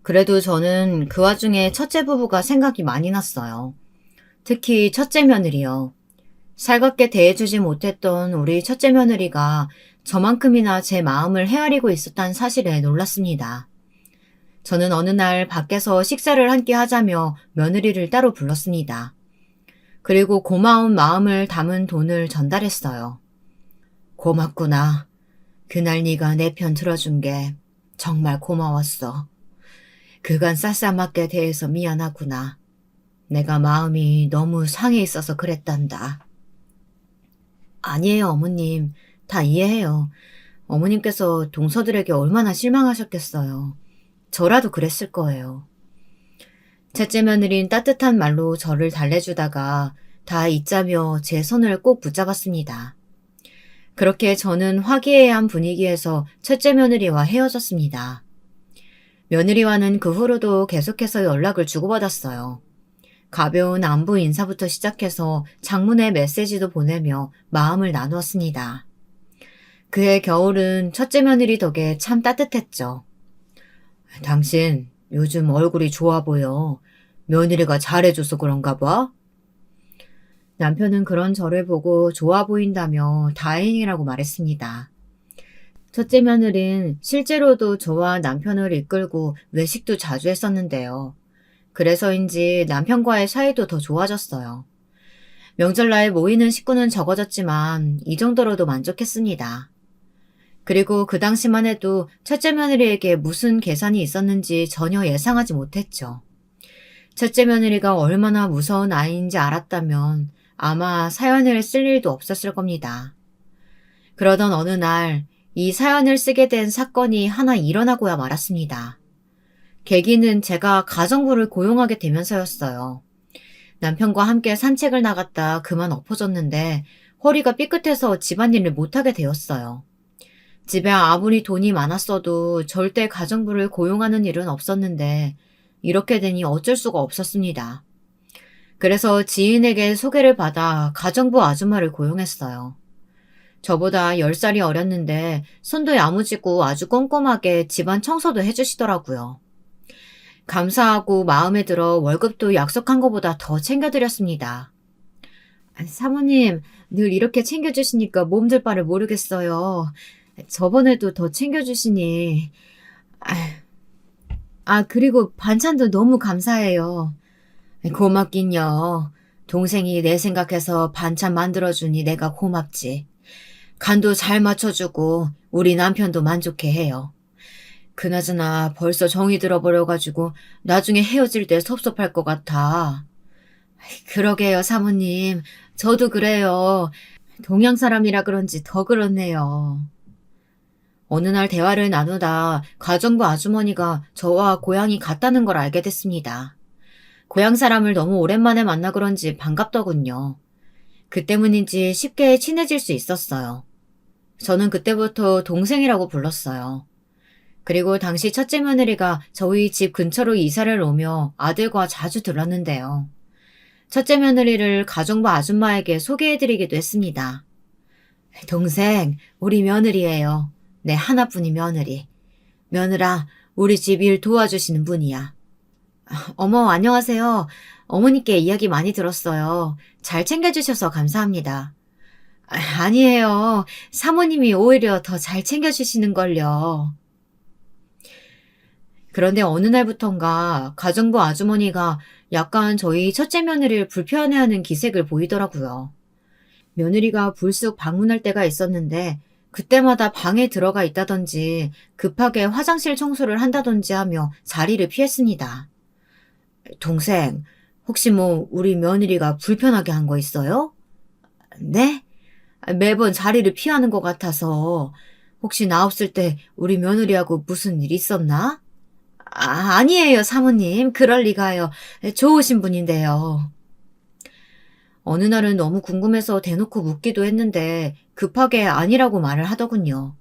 그래도 저는 그 와중에 첫째 부부가 생각이 많이 났어요. 특히 첫째 며느리요. 살갑게 대해주지 못했던 우리 첫째 며느리가 저만큼이나 제 마음을 헤아리고 있었다는 사실에 놀랐습니다. 저는 어느 날 밖에서 식사를 함께 하자며 며느리를 따로 불렀습니다. 그리고 고마운 마음을 담은 돈을 전달했어요. 고맙구나. 그날 네가 내 편 들어준 게 정말 고마웠어. 그간 쌀쌀맞게 대해서 미안하구나. 내가 마음이 너무 상해 있어서 그랬단다. 아니에요, 어머님. 다 이해해요. 어머님께서 동서들에게 얼마나 실망하셨겠어요. 저라도 그랬을 거예요. 셋째 며느린 따뜻한 말로 저를 달래주다가 다 잊자며 제 손을 꼭 붙잡았습니다. 그렇게 저는 화기애애한 분위기에서 첫째 며느리와 헤어졌습니다. 며느리와는 그 후로도 계속해서 연락을 주고받았어요. 가벼운 안부 인사부터 시작해서 장문의 메시지도 보내며 마음을 나누었습니다. 그해 겨울은 첫째 며느리 덕에 참 따뜻했죠. 당신 요즘 얼굴이 좋아 보여. 며느리가 잘해줘서 그런가 봐? 남편은 그런 저를 보고 좋아 보인다며 다행이라고 말했습니다. 첫째 며느리는 실제로도 저와 남편을 이끌고 외식도 자주 했었는데요. 그래서인지 남편과의 사이도 더 좋아졌어요. 명절날 모이는 식구는 적어졌지만 이 정도로도 만족했습니다. 그리고 그 당시만 해도 첫째 며느리에게 무슨 계산이 있었는지 전혀 예상하지 못했죠. 첫째 며느리가 얼마나 무서운 아이인지 알았다면 아마 사연을 쓸 일도 없었을 겁니다. 그러던 어느 날 이 사연을 쓰게 된 사건이 하나 일어나고야 말았습니다. 계기는 제가 가정부를 고용하게 되면서였어요. 남편과 함께 산책을 나갔다 그만 엎어졌는데 허리가 삐끗해서 집안일을 못하게 되었어요. 집에 아무리 돈이 많았어도 절대 가정부를 고용하는 일은 없었는데 이렇게 되니 어쩔 수가 없었습니다. 그래서 지인에게 소개를 받아 가정부 아줌마를 고용했어요. 저보다 10살이 어렸는데 손도 야무지고 아주 꼼꼼하게 집안 청소도 해주시더라고요. 감사하고 마음에 들어 월급도 약속한 것보다 더 챙겨드렸습니다. 사모님, 늘 이렇게 챙겨주시니까 몸둘 바를 모르겠어요. 저번에도 더 챙겨주시니. 그리고 반찬도 너무 감사해요. 고맙긴요. 동생이 내 생각해서 반찬 만들어주니 내가 고맙지. 간도 잘 맞춰주고 우리 남편도 만족해 해요. 그나저나 벌써 정이 들어버려가지고 나중에 헤어질 때 섭섭할 것 같아. 그러게요, 사모님. 저도 그래요. 동양 사람이라 그런지 더 그렇네요. 어느 날 대화를 나누다 가정부 아주머니가 저와 고향이 같다는 걸 알게 됐습니다. 고향 사람을 너무 오랜만에 만나 그런지 반갑더군요. 그 때문인지 쉽게 친해질 수 있었어요. 저는 그때부터 동생이라고 불렀어요. 그리고 당시 첫째 며느리가 저희 집 근처로 이사를 오며 아들과 자주 들렀는데요. 첫째 며느리를 가정부 아줌마에게 소개해드리기도 했습니다. 동생, 우리 며느리예요. 내 하나뿐인 며느리. 며느라, 우리 집 일 도와주시는 분이야. 어머, 안녕하세요. 어머니께 이야기 많이 들었어요. 잘 챙겨주셔서 감사합니다. 아니에요. 사모님이 오히려 더 잘 챙겨주시는걸요. 그런데 어느 날부턴가 가정부 아주머니가 약간 저희 첫째 며느리를 불편해하는 기색을 보이더라고요. 며느리가 불쑥 방문할 때가 있었는데 그때마다 방에 들어가 있다든지 급하게 화장실 청소를 한다든지 하며 자리를 피했습니다. 동생, 혹시 우리 며느리가 불편하게 한 거 있어요? 네? 매번 자리를 피하는 것 같아서 혹시 나 없을 때 우리 며느리하고 무슨 일 있었나? 아니에요, 사모님. 그럴 리가요. 좋으신 분인데요. 어느 날은 너무 궁금해서 대놓고 묻기도 했는데 급하게 아니라고 말을 하더군요.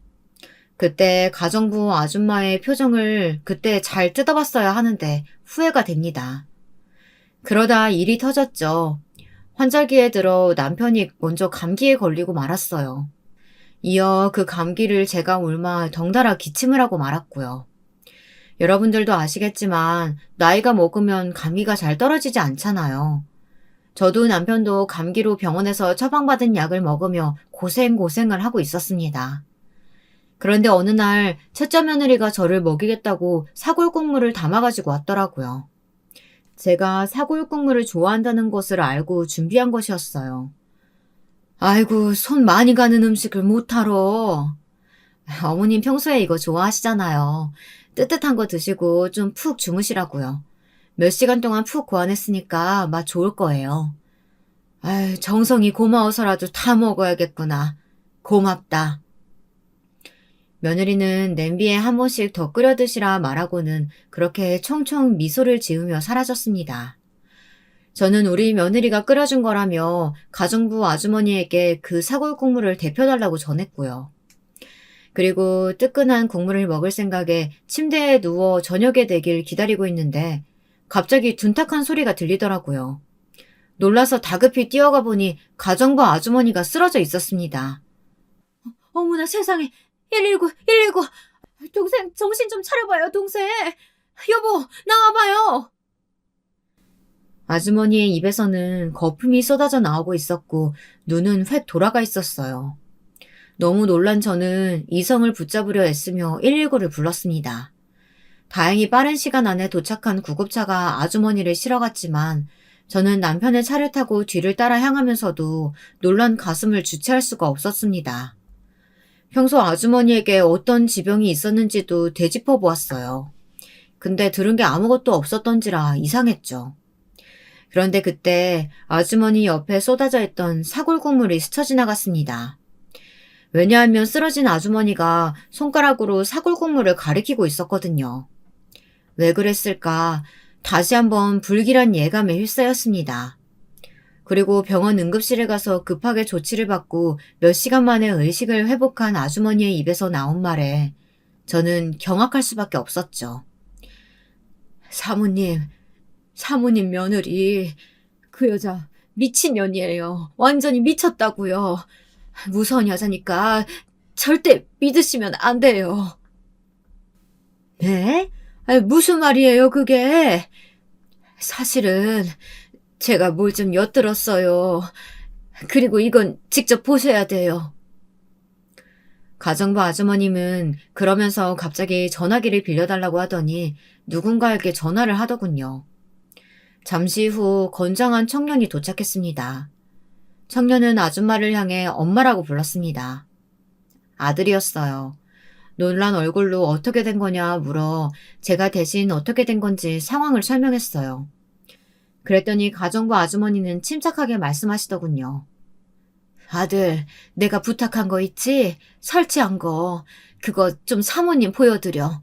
그때 가정부 아줌마의 표정을 그때 잘 뜯어봤어야 하는데 후회가 됩니다. 그러다 일이 터졌죠. 환절기에 들어 남편이 먼저 감기에 걸리고 말았어요. 이어 그 감기를 제가 옮아 덩달아 기침을 하고 말았고요. 여러분들도 아시겠지만 나이가 먹으면 감기가 잘 떨어지지 않잖아요. 저도 남편도 감기로 병원에서 처방받은 약을 먹으며 고생을 하고 있었습니다. 그런데 어느 날 첫째 며느리가 저를 먹이겠다고 사골국물을 담아가지고 왔더라고요. 제가 사골국물을 좋아한다는 것을 알고 준비한 것이었어요. 아이고, 손 많이 가는 음식을 못하러. 어머님 평소에 이거 좋아하시잖아요. 뜨뜻한 거 드시고 좀 푹 주무시라고요. 몇 시간 동안 푹 고안했으니까 맛 좋을 거예요. 아유, 정성이 고마워서라도 다 먹어야겠구나. 고맙다. 며느리는 냄비에 한 번씩 더 끓여 드시라 말하고는 그렇게 총총 미소를 지으며 사라졌습니다. 저는 우리 며느리가 끓여준 거라며 가정부 아주머니에게 그 사골 국물을 데펴달라고 전했고요. 그리고 뜨끈한 국물을 먹을 생각에 침대에 누워 저녁이 되길 기다리고 있는데 갑자기 둔탁한 소리가 들리더라고요. 놀라서 다급히 뛰어가 보니 가정부 아주머니가 쓰러져 있었습니다. 어머나 세상에, 119, 119. 동생 정신 좀 차려봐요, 동생. 여보, 나와봐요. 아주머니의 입에서는 거품이 쏟아져 나오고 있었고 눈은 획 돌아가 있었어요. 너무 놀란 저는 이성을 붙잡으려 애쓰며 119를 불렀습니다. 다행히 빠른 시간 안에 도착한 구급차가 아주머니를 실어갔지만 저는 남편의 차를 타고 뒤를 따라 향하면서도 놀란 가슴을 주체할 수가 없었습니다. 평소 아주머니에게 어떤 지병이 있었는지도 되짚어 보았어요. 근데 들은 게 아무것도 없었던지라 이상했죠. 그런데 그때 아주머니 옆에 쏟아져 있던 사골 국물이 스쳐 지나갔습니다. 왜냐하면 쓰러진 아주머니가 손가락으로 사골 국물을 가리키고 있었거든요. 왜 그랬을까? 다시 한번 불길한 예감에 휩싸였습니다. 그리고 병원 응급실에 가서 급하게 조치를 받고 몇 시간 만에 의식을 회복한 아주머니의 입에서 나온 말에 저는 경악할 수밖에 없었죠. 사모님 며느리, 그 여자 미친년이에요. 완전히 미쳤다고요. 무서운 여자니까 절대 믿으시면 안 돼요. 네? 무슨 말이에요, 그게? 사실은 제가 뭘 좀 엿들었어요. 그리고 이건 직접 보셔야 돼요. 가정부 아주머님은 그러면서 갑자기 전화기를 빌려달라고 하더니 누군가에게 전화를 하더군요. 잠시 후 건장한 청년이 도착했습니다. 청년은 아줌마를 향해 엄마라고 불렀습니다. 아들이었어요. 놀란 얼굴로 어떻게 된 거냐 물어 제가 대신 어떻게 된 건지 상황을 설명했어요. 그랬더니 가정부 아주머니는 침착하게 말씀하시더군요. 아들, 내가 부탁한 거 있지? 설치한 거. 그거 좀 사모님 보여드려.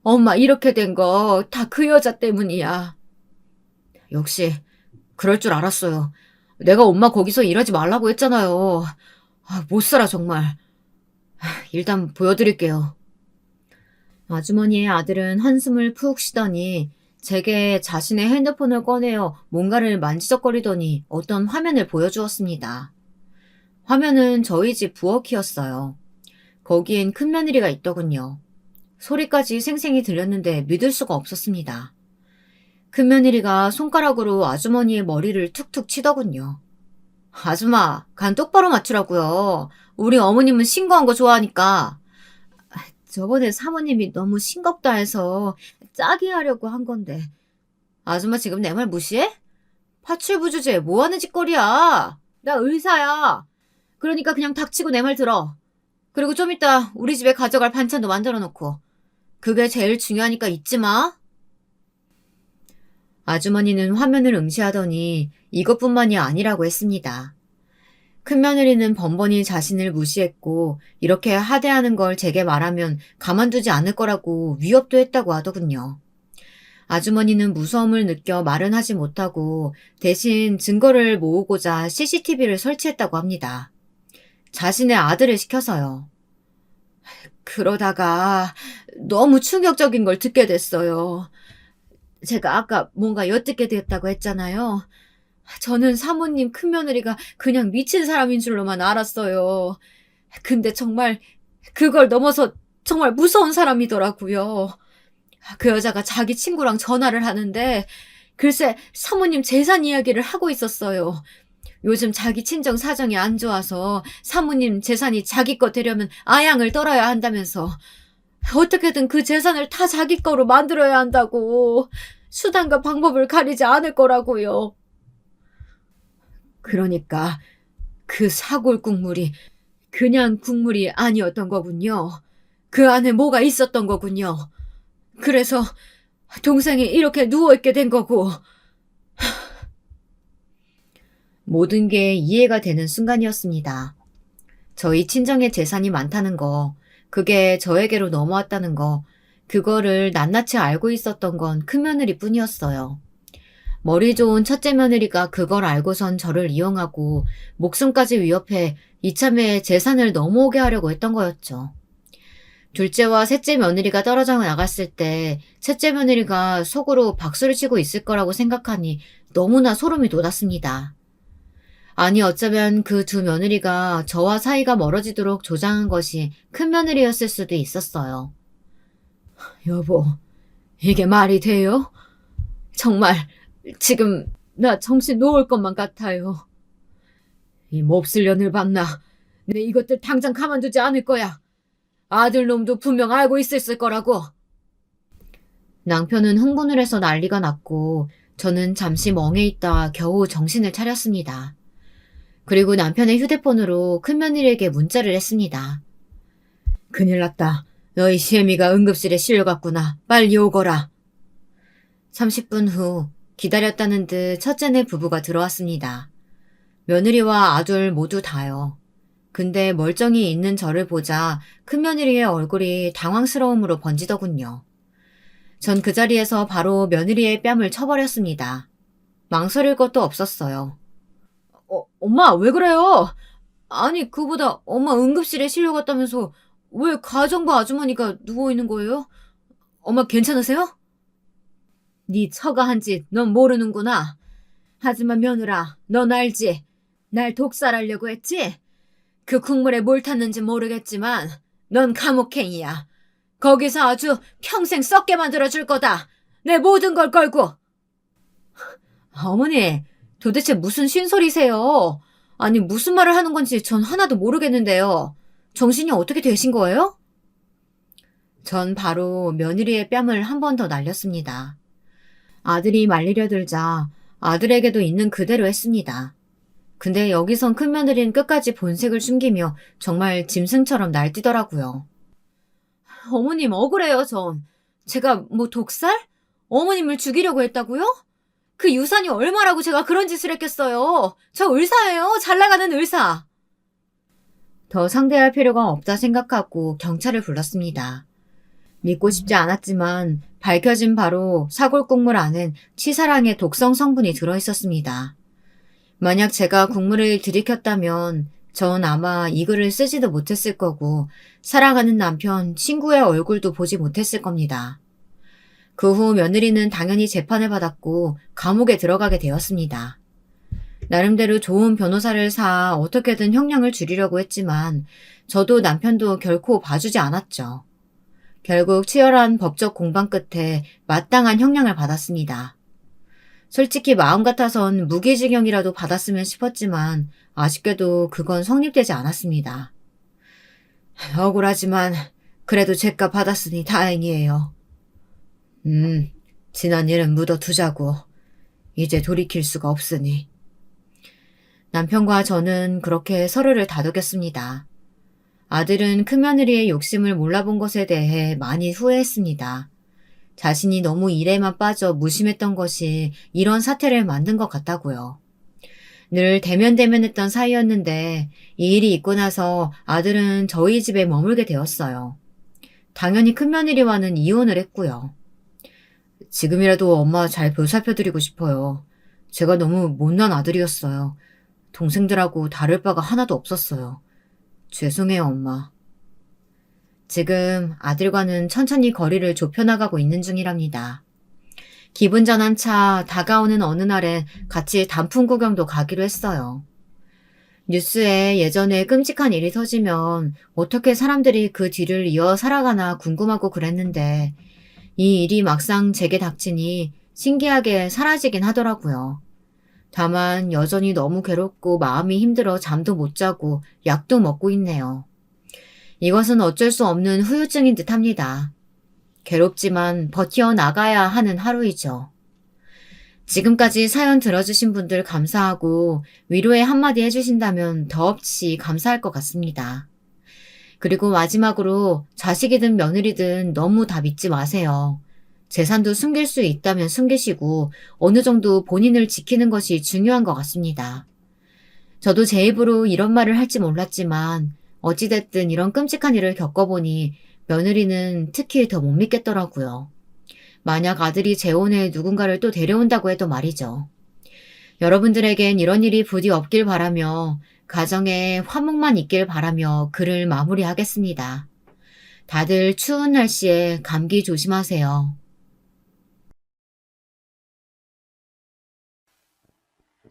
엄마 이렇게 된 거 다 그 여자 때문이야. 역시 그럴 줄 알았어요. 내가 엄마 거기서 일하지 말라고 했잖아요. 못 살아 정말. 일단 보여드릴게요. 아주머니의 아들은 한숨을 푹 쉬더니 제게 자신의 핸드폰을 꺼내어 뭔가를 만지작거리더니 어떤 화면을 보여주었습니다. 화면은 저희 집 부엌이었어요. 거기엔 큰 며느리가 있더군요. 소리까지 생생히 들렸는데 믿을 수가 없었습니다. 큰 며느리가 손가락으로 아주머니의 머리를 툭툭 치더군요. 아줌마, 간 똑바로 맞추라고요. 우리 어머님은 싱거운 거 좋아하니까. 저번에 사모님이 너무 싱겁다 해서 짜게 하려고 한 건데. 아줌마 지금 내 말 무시해? 파출부 주제에 뭐하는 짓거리야? 나 의사야. 그러니까 그냥 닥치고 내 말 들어. 그리고 좀 이따 우리 집에 가져갈 반찬도 만들어 놓고. 그게 제일 중요하니까 잊지 마. 아주머니는 화면을 응시하더니 이것뿐만이 아니라고 했습니다. 큰며느리는 번번이 자신을 무시했고 이렇게 하대하는 걸 제게 말하면 가만두지 않을 거라고 위협도 했다고 하더군요. 아주머니는 무서움을 느껴 말은 하지 못하고 대신 증거를 모으고자 CCTV를 설치했다고 합니다. 자신의 아들을 시켜서요. 그러다가 너무 충격적인 걸 듣게 됐어요. 제가 아까 뭔가 엿듣게 되었다고 했잖아요. 저는 사모님 큰며느리가 그냥 미친 사람인 줄로만 알았어요. 근데 정말 그걸 넘어서 정말 무서운 사람이더라고요. 그 여자가 자기 친구랑 전화를 하는데 글쎄 사모님 재산 이야기를 하고 있었어요. 요즘 자기 친정 사정이 안 좋아서 사모님 재산이 자기 거 되려면 아양을 떨어야 한다면서 어떻게든 그 재산을 다 자기 거로 만들어야 한다고 수단과 방법을 가리지 않을 거라고요. 그러니까 그 사골 국물이 그냥 국물이 아니었던 거군요. 그 안에 뭐가 있었던 거군요. 그래서 동생이 이렇게 누워있게 된 거고. 모든 게 이해가 되는 순간이었습니다. 저희 친정의 재산이 많다는 거, 그게 저에게로 넘어왔다는 거, 그거를 낱낱이 알고 있었던 건 큰며느리 뿐이었어요. 머리 좋은 첫째 며느리가 그걸 알고선 저를 이용하고 목숨까지 위협해 이참에 재산을 넘어오게 하려고 했던 거였죠. 둘째와 셋째 며느리가 떨어져 나갔을 때 셋째 며느리가 속으로 박수를 치고 있을 거라고 생각하니 너무나 소름이 돋았습니다. 아니 어쩌면 그 두 며느리가 저와 사이가 멀어지도록 조장한 것이 큰 며느리였을 수도 있었어요. 여보, 이게 말이 돼요? 정말 지금 나 정신 놓을 것만 같아요. 이 몹쓸 년을 봤나. 내 이것들 당장 가만두지 않을 거야. 아들놈도 분명 알고 있었을 거라고. 남편은 흥분을 해서 난리가 났고 저는 잠시 멍해 있다 겨우 정신을 차렸습니다. 그리고 남편의 휴대폰으로 큰며느리에게 문자를 했습니다. 큰일 났다. 너희 시애미가 응급실에 실려갔구나. 빨리 오거라. 30분 후 기다렸다는 듯 첫째네 부부가 들어왔습니다. 며느리와 아들 모두 다요. 근데 멀쩡히 있는 저를 보자 큰며느리의 얼굴이 당황스러움으로 번지더군요. 전 그 자리에서 바로 며느리의 뺨을 쳐버렸습니다. 망설일 것도 없었어요. 엄마 왜 그래요? 아니 그보다 엄마 응급실에 실려갔다면서 왜 가정부 아주머니가 누워있는 거예요? 엄마 괜찮으세요? 네 처가 한 짓 넌 모르는구나. 하지만 며느라 넌 알지? 날 독살하려고 했지? 그 국물에 뭘 탔는지 모르겠지만 넌 감옥행이야. 거기서 아주 평생 썩게 만들어줄 거다. 내 모든 걸 걸고. 어머니 도대체 무슨 쉰소리세요? 아니 무슨 말을 하는 건지 전 하나도 모르겠는데요. 정신이 어떻게 되신 거예요? 전 바로 며느리의 뺨을 한 번 더 날렸습니다. 아들이 말리려 들자 아들에게도 있는 그대로 했습니다. 근데 여기선 큰며느리는 끝까지 본색을 숨기며 정말 짐승처럼 날뛰더라고요. 어머님 억울해요 전. 제가 뭐 독살? 어머님을 죽이려고 했다고요? 그 유산이 얼마라고 제가 그런 짓을 했겠어요. 저 의사예요. 잘 나가는 의사. 더 상대할 필요가 없다 생각하고 경찰을 불렀습니다. 믿고 싶지 않았지만 밝혀진 바로 사골국물 안엔 치사랑의 독성 성분이 들어있었습니다. 만약 제가 국물을 들이켰다면 전 아마 이 글을 쓰지도 못했을 거고 사랑하는 남편, 친구의 얼굴도 보지 못했을 겁니다. 그 후 며느리는 당연히 재판을 받았고 감옥에 들어가게 되었습니다. 나름대로 좋은 변호사를 사 어떻게든 형량을 줄이려고 했지만 저도 남편도 결코 봐주지 않았죠. 결국 치열한 법적 공방 끝에 마땅한 형량을 받았습니다. 솔직히 마음 같아선 무기징역이라도 받았으면 싶었지만 아쉽게도 그건 성립되지 않았습니다. 억울하지만 그래도 죄값 받았으니 다행이에요. 지난 일은 묻어두자고. 이제 돌이킬 수가 없으니. 남편과 저는 그렇게 서로를 다독였습니다. 아들은 큰며느리의 욕심을 몰라본 것에 대해 많이 후회했습니다. 자신이 너무 일에만 빠져 무심했던 것이 이런 사태를 만든 것 같다고요. 늘 대면대면했던 사이였는데 이 일이 있고 나서 아들은 저희 집에 머물게 되었어요. 당연히 큰며느리와는 이혼을 했고요. 지금이라도 엄마 잘 보살펴드리고 싶어요. 제가 너무 못난 아들이었어요. 동생들하고 다를 바가 하나도 없었어요. 죄송해요, 엄마. 지금 아들과는 천천히 거리를 좁혀나가고 있는 중이랍니다. 기분 전환 차 다가오는 어느 날엔 같이 단풍 구경도 가기로 했어요. 뉴스에 예전에 끔찍한 일이 터지면 어떻게 사람들이 그 뒤를 이어 살아가나 궁금하고 그랬는데 이 일이 막상 제게 닥치니 신기하게 사라지긴 하더라고요. 다만 여전히 너무 괴롭고 마음이 힘들어 잠도 못 자고 약도 먹고 있네요. 이것은 어쩔 수 없는 후유증인 듯합니다. 괴롭지만 버텨나가야 하는 하루이죠. 지금까지 사연 들어주신 분들 감사하고 위로의 한마디 해주신다면 더없이 감사할 것 같습니다. 그리고 마지막으로 자식이든 며느리든 너무 다 믿지 마세요. 재산도 숨길 수 있다면 숨기시고 어느 정도 본인을 지키는 것이 중요한 것 같습니다. 저도 제 입으로 이런 말을 할지 몰랐지만 어찌됐든 이런 끔찍한 일을 겪어보니 며느리는 특히 더 못 믿겠더라고요. 만약 아들이 재혼해 누군가를 또 데려온다고 해도 말이죠. 여러분들에겐 이런 일이 부디 없길 바라며 가정에 화목만 있길 바라며 글을 마무리하겠습니다. 다들 추운 날씨에 감기 조심하세요.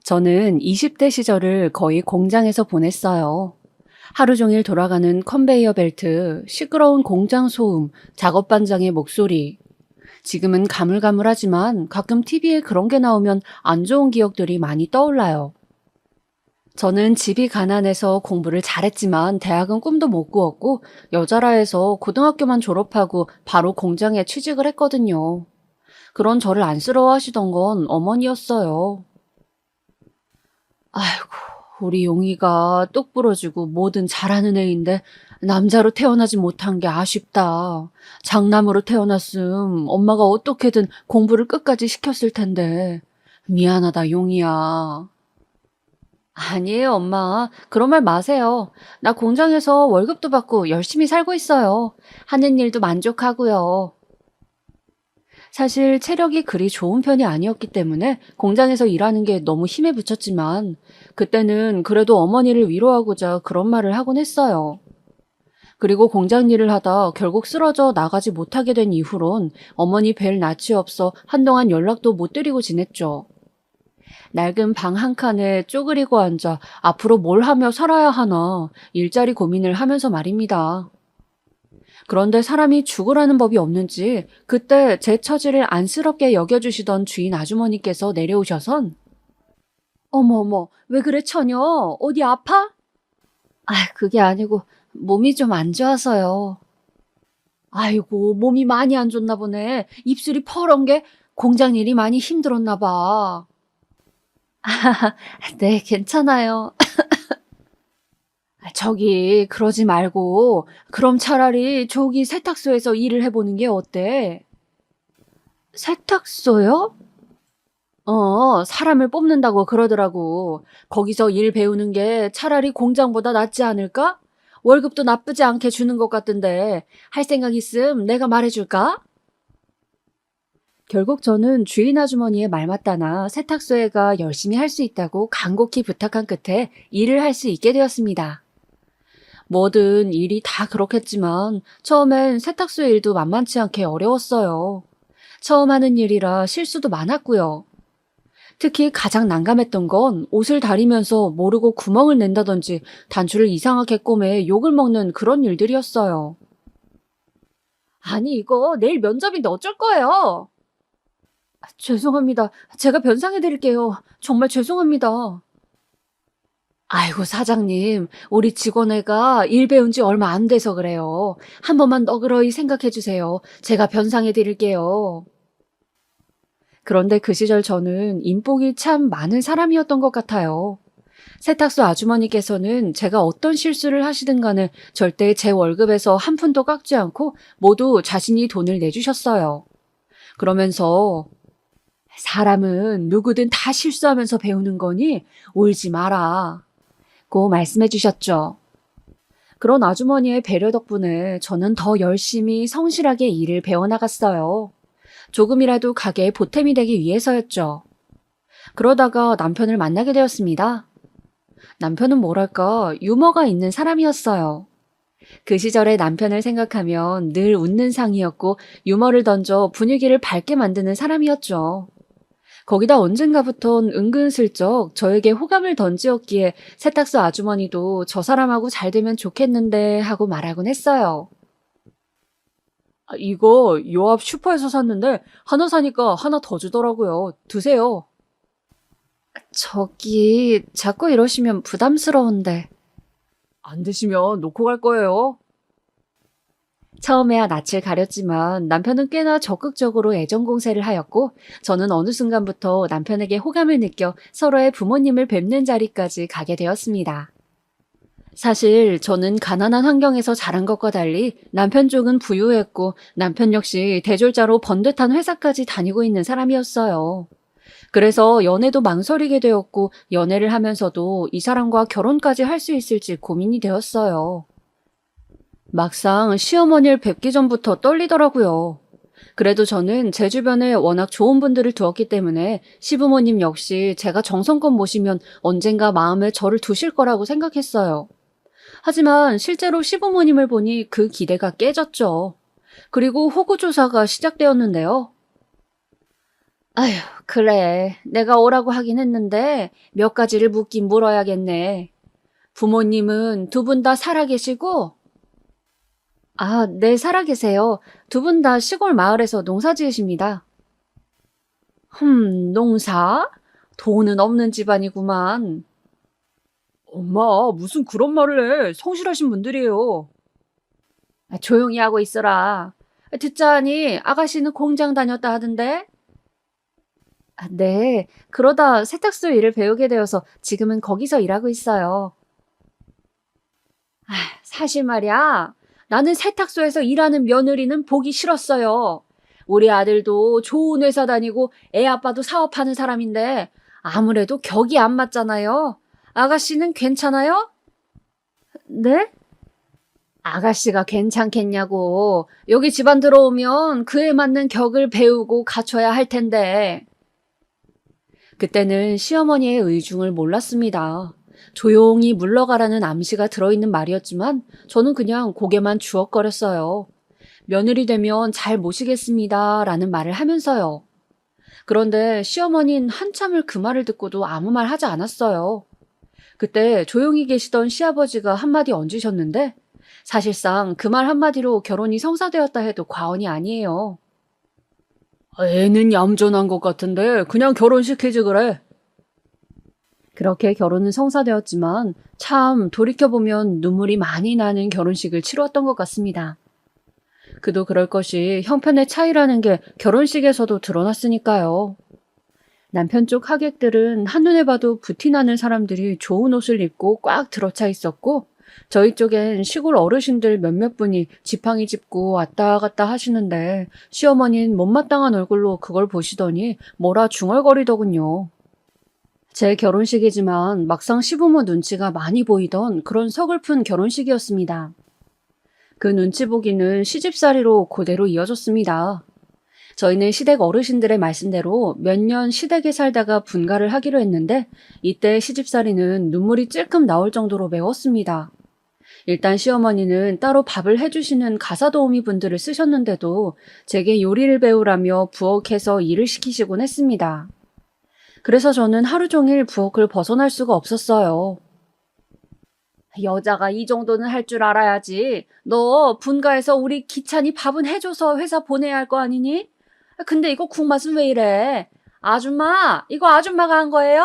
저는 20대 시절을 거의 공장에서 보냈어요. 하루 종일 돌아가는 컨베이어 벨트, 시끄러운 공장 소음, 작업 반장의 목소리. 지금은 가물가물하지만 가끔 TV에 그런 게 나오면 안 좋은 기억들이 많이 떠올라요. 저는 집이 가난해서 공부를 잘했지만 대학은 꿈도 못 꾸었고 여자라 해서 고등학교만 졸업하고 바로 공장에 취직을 했거든요. 그런 저를 안쓰러워하시던 건 어머니였어요. 아이고, 우리 용이가 똑 부러지고 뭐든 잘하는 애인데 남자로 태어나지 못한 게 아쉽다. 장남으로 태어났음 엄마가 어떻게든 공부를 끝까지 시켰을 텐데. 미안하다, 용이야. 아니에요, 엄마. 그런 말 마세요. 나 공장에서 월급도 받고 열심히 살고 있어요. 하는 일도 만족하고요. 사실 체력이 그리 좋은 편이 아니었기 때문에 공장에서 일하는 게 너무 힘에 부쳤지만 그때는 그래도 어머니를 위로하고자 그런 말을 하곤 했어요. 그리고 공장 일을 하다 결국 쓰러져 나가지 못하게 된 이후론 어머니 뵐 낯이 없어 한동안 연락도 못 드리고 지냈죠. 낡은 방 한 칸에 쪼그리고 앉아 앞으로 뭘 하며 살아야 하나 일자리 고민을 하면서 말입니다. 그런데 사람이 죽으라는 법이 없는지 그때 제 처지를 안쓰럽게 여겨주시던 주인 아주머니께서 내려오셔선 어머 어머 왜 그래 처녀 어디 아파? 아 그게 아니고 몸이 좀 안 좋아서요. 아이고 몸이 많이 안 좋나 보네. 입술이 퍼런 게 공장 일이 많이 힘들었나 봐. 네 괜찮아요. 저기 그러지 말고 그럼 차라리 저기 세탁소에서 일을 해보는 게 어때? 세탁소요? 사람을 뽑는다고 그러더라고. 거기서 일 배우는 게 차라리 공장보다 낫지 않을까? 월급도 나쁘지 않게 주는 것 같던데 할 생각 있음 내가 말해줄까? 결국 저는 주인 아주머니의 말 맞다나 세탁소에 가 열심히 할 수 있다고 간곡히 부탁한 끝에 일을 할 수 있게 되었습니다. 뭐든 일이 다 그렇겠지만 처음엔 세탁소 일도 만만치 않게 어려웠어요. 처음 하는 일이라 실수도 많았고요. 특히 가장 난감했던 건 옷을 다리면서 모르고 구멍을 낸다든지 단추를 이상하게 꿰매 욕을 먹는 그런 일들이었어요. 아니 이거 내일 면접인데 어쩔 거예요? 죄송합니다. 제가 변상해 드릴게요. 정말 죄송합니다. 아이고 사장님, 우리 직원애가 일 배운 지 얼마 안 돼서 그래요. 한 번만 너그러이 생각해 주세요. 제가 변상해 드릴게요. 그런데 그 시절 저는 인복이 참 많은 사람이었던 것 같아요. 세탁소 아주머니께서는 제가 어떤 실수를 하시든 간에 절대 제 월급에서 한 푼도 깎지 않고 모두 자신이 돈을 내주셨어요. 그러면서 사람은 누구든 다 실수하면서 배우는 거니 울지 마라. 고 말씀해 주셨죠. 그런 아주머니의 배려 덕분에 저는 더 열심히 성실하게 일을 배워나갔어요. 조금이라도 가게에 보탬이 되기 위해서였죠. 그러다가 남편을 만나게 되었습니다. 남편은 뭐랄까 유머가 있는 사람이었어요. 그 시절의 남편을 생각하면 늘 웃는 상이었고 유머를 던져 분위기를 밝게 만드는 사람이었죠. 거기다 언젠가부턴 은근슬쩍 저에게 호감을 던지었기에 세탁소 아주머니도 저 사람하고 잘 되면 좋겠는데 하고 말하곤 했어요. 이거 요 앞 슈퍼에서 샀는데 하나 사니까 하나 더 주더라고요. 드세요. 저기 자꾸 이러시면 부담스러운데. 안 드시면 놓고 갈 거예요. 처음에야 낯을 가렸지만 남편은 꽤나 적극적으로 애정 공세를 하였고 저는 어느 순간부터 남편에게 호감을 느껴 서로의 부모님을 뵙는 자리까지 가게 되었습니다. 사실 저는 가난한 환경에서 자란 것과 달리 남편 쪽은 부유했고 남편 역시 대졸자로 번듯한 회사까지 다니고 있는 사람이었어요. 그래서 연애도 망설이게 되었고 연애를 하면서도 이 사람과 결혼까지 할 수 있을지 고민이 되었어요. 막상 시어머니를 뵙기 전부터 떨리더라고요. 그래도 저는 제 주변에 워낙 좋은 분들을 두었기 때문에 시부모님 역시 제가 정성껏 모시면 언젠가 마음에 저를 두실 거라고 생각했어요. 하지만 실제로 시부모님을 보니 그 기대가 깨졌죠. 그리고 호구조사가 시작되었는데요. 아휴, 그래. 내가 오라고 하긴 했는데 몇 가지를 묻긴 물어야겠네. 부모님은 두 분 다 살아계시고? 아, 네, 살아계세요. 두 분 다 시골 마을에서 농사 지으십니다. 농사? 돈은 없는 집안이구만. 엄마, 무슨 그런 말을 해. 성실하신 분들이에요. 조용히 하고 있어라. 듣자하니 아가씨는 공장 다녔다 하던데? 아, 네. 그러다 세탁소 일을 배우게 되어서 지금은 거기서 일하고 있어요. 사실 말이야. 나는 세탁소에서 일하는 며느리는 보기 싫었어요. 우리 아들도 좋은 회사 다니고 애 아빠도 사업하는 사람인데 아무래도 격이 안 맞잖아요. 아가씨는 괜찮아요? 네? 아가씨가 괜찮겠냐고. 여기 집안 들어오면 그에 맞는 격을 배우고 갖춰야 할 텐데. 그때는 시어머니의 의중을 몰랐습니다. 조용히 물러가라는 암시가 들어있는 말이었지만 저는 그냥 고개만 주걱거렸어요. 며느리 되면 잘 모시겠습니다 라는 말을 하면서요. 그런데 시어머니는 한참을 그 말을 듣고도 아무 말 하지 않았어요. 그때 조용히 계시던 시아버지가 한마디 얹으셨는데 사실상 그 말 한마디로 결혼이 성사되었다 해도 과언이 아니에요. 애는 얌전한 것 같은데 그냥 결혼시키지 그래. 그렇게 결혼은 성사되었지만 참 돌이켜보면 눈물이 많이 나는 결혼식을 치루었던 것 같습니다. 그도 그럴 것이 형편의 차이라는 게 결혼식에서도 드러났으니까요. 남편 쪽 하객들은 한눈에 봐도 부티나는 사람들이 좋은 옷을 입고 꽉 들어차 있었고 저희 쪽엔 시골 어르신들 몇몇 분이 지팡이 짚고 왔다 갔다 하시는데 시어머니는 못마땅한 얼굴로 그걸 보시더니 뭐라 중얼거리더군요. 제 결혼식이지만 막상 시부모 눈치가 많이 보이던 그런 서글픈 결혼식이었습니다. 그 눈치 보기는 시집살이로 그대로 이어졌습니다. 저희는 시댁 어르신들의 말씀대로 몇 년 시댁에 살다가 분가를 하기로 했는데 이때 시집살이는 눈물이 찔끔 나올 정도로 매웠습니다. 일단 시어머니는 따로 밥을 해주시는 가사도우미 분들을 쓰셨는데도 제게 요리를 배우라며 부엌에서 일을 시키시곤 했습니다. 그래서 저는 하루 종일 부엌을 벗어날 수가 없었어요. 여자가 이 정도는 할 줄 알아야지. 너 분가해서 우리 기찬이 밥은 해줘서 회사 보내야 할 거 아니니? 근데 이거 국맛은 왜 이래? 아줌마, 이거 아줌마가 한 거예요?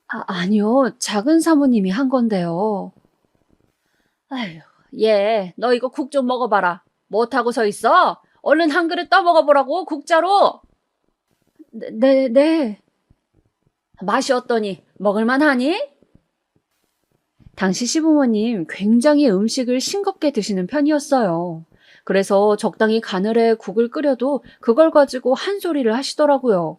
아니요. 작은 사모님이 한 건데요. 아휴, 얘, 너 이거 국 좀 먹어봐라. 못하고 서 있어? 얼른 한 그릇 떠먹어보라고, 국자로. 네. 맛이 어떠니? 먹을만 하니? 당시 시부모님 굉장히 음식을 싱겁게 드시는 편이었어요. 그래서 적당히 가늘에 국을 끓여도 그걸 가지고 한 소리를 하시더라고요.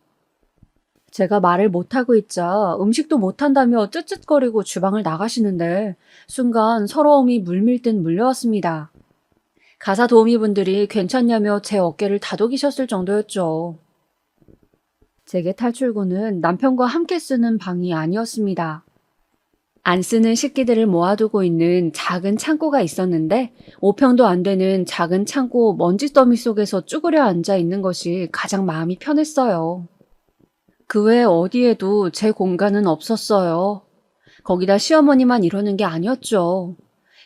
제가 말을 못하고 있자 음식도 못한다며 쯧쯧거리고 주방을 나가시는데 순간 서러움이 물밀 듯 물려왔습니다. 가사 도우미분들이 괜찮냐며 제 어깨를 다독이셨을 정도였죠. 제게 탈출구는 남편과 함께 쓰는 방이 아니었습니다. 안 쓰는 식기들을 모아두고 있는 작은 창고가 있었는데 5평도 안 되는 작은 창고 먼지 더미 속에서 쭈그려 앉아 있는 것이 가장 마음이 편했어요. 그 외 어디에도 제 공간은 없었어요. 거기다 시어머니만 이러는 게 아니었죠.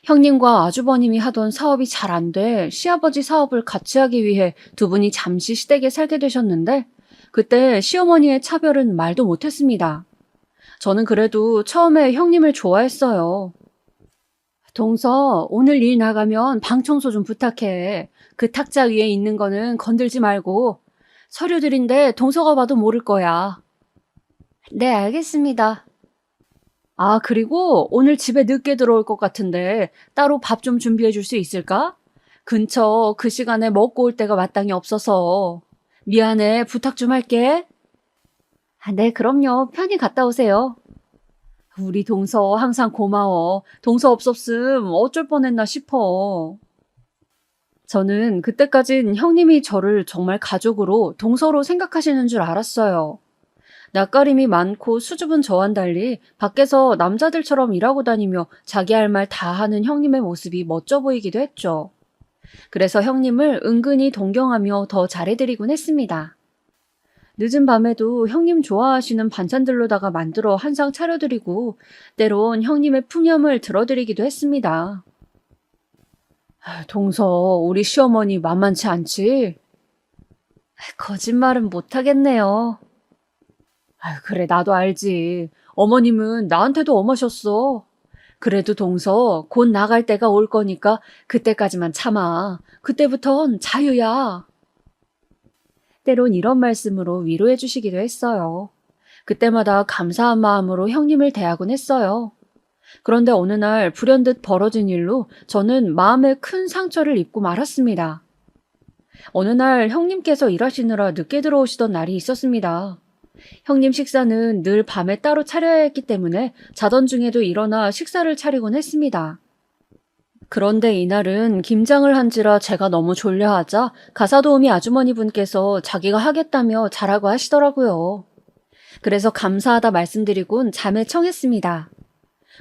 형님과 아주버님이 하던 사업이 잘 안 돼 시아버지 사업을 같이 하기 위해 두 분이 잠시 시댁에 살게 되셨는데 그때 시어머니의 차별은 말도 못했습니다. 저는 그래도 처음에 형님을 좋아했어요. 동서, 오늘 일 나가면 방 청소 좀 부탁해. 그 탁자 위에 있는 거는 건들지 말고. 서류들인데 동서가 봐도 모를 거야. 네, 알겠습니다. 아, 그리고 오늘 집에 늦게 들어올 것 같은데 따로 밥 좀 준비해 줄 수 있을까? 근처 그 시간에 먹고 올 데가 마땅히 없어서. 미안해, 부탁 좀 할게. 네, 그럼요. 편히 갔다 오세요. 우리 동서 항상 고마워. 동서 없었음 어쩔 뻔했나 싶어. 저는 그때까진 형님이 저를 정말 가족으로 동서로 생각하시는 줄 알았어요. 낯가림이 많고 수줍은 저와는 달리 밖에서 남자들처럼 일하고 다니며 자기 할 말 다 하는 형님의 모습이 멋져 보이기도 했죠. 그래서 형님을 은근히 동경하며 더 잘해드리곤 했습니다. 늦은 밤에도 형님 좋아하시는 반찬들로다가 만들어 한 상 차려드리고 때론 형님의 푸념을 들어드리기도 했습니다. 동서, 우리 시어머니 만만치 않지? 거짓말은 못하겠네요. 그래, 나도 알지. 어머님은 나한테도 엄하셨어. 그래도 동서, 곧 나갈 때가 올 거니까 그때까지만 참아. 그때부턴 자유야. 때론 이런 말씀으로 위로해 주시기도 했어요. 그때마다 감사한 마음으로 형님을 대하곤 했어요. 그런데 어느 날 불현듯 벌어진 일로 저는 마음에 큰 상처를 입고 말았습니다. 어느 날 형님께서 일하시느라 늦게 들어오시던 날이 있었습니다. 형님 식사는 늘 밤에 따로 차려야 했기 때문에 자던 중에도 일어나 식사를 차리곤 했습니다. 그런데 이날은 김장을 한지라 제가 너무 졸려하자 가사도우미 아주머니 분께서 자기가 하겠다며 자라고 하시더라고요. 그래서 감사하다 말씀드리곤 잠에 청했습니다.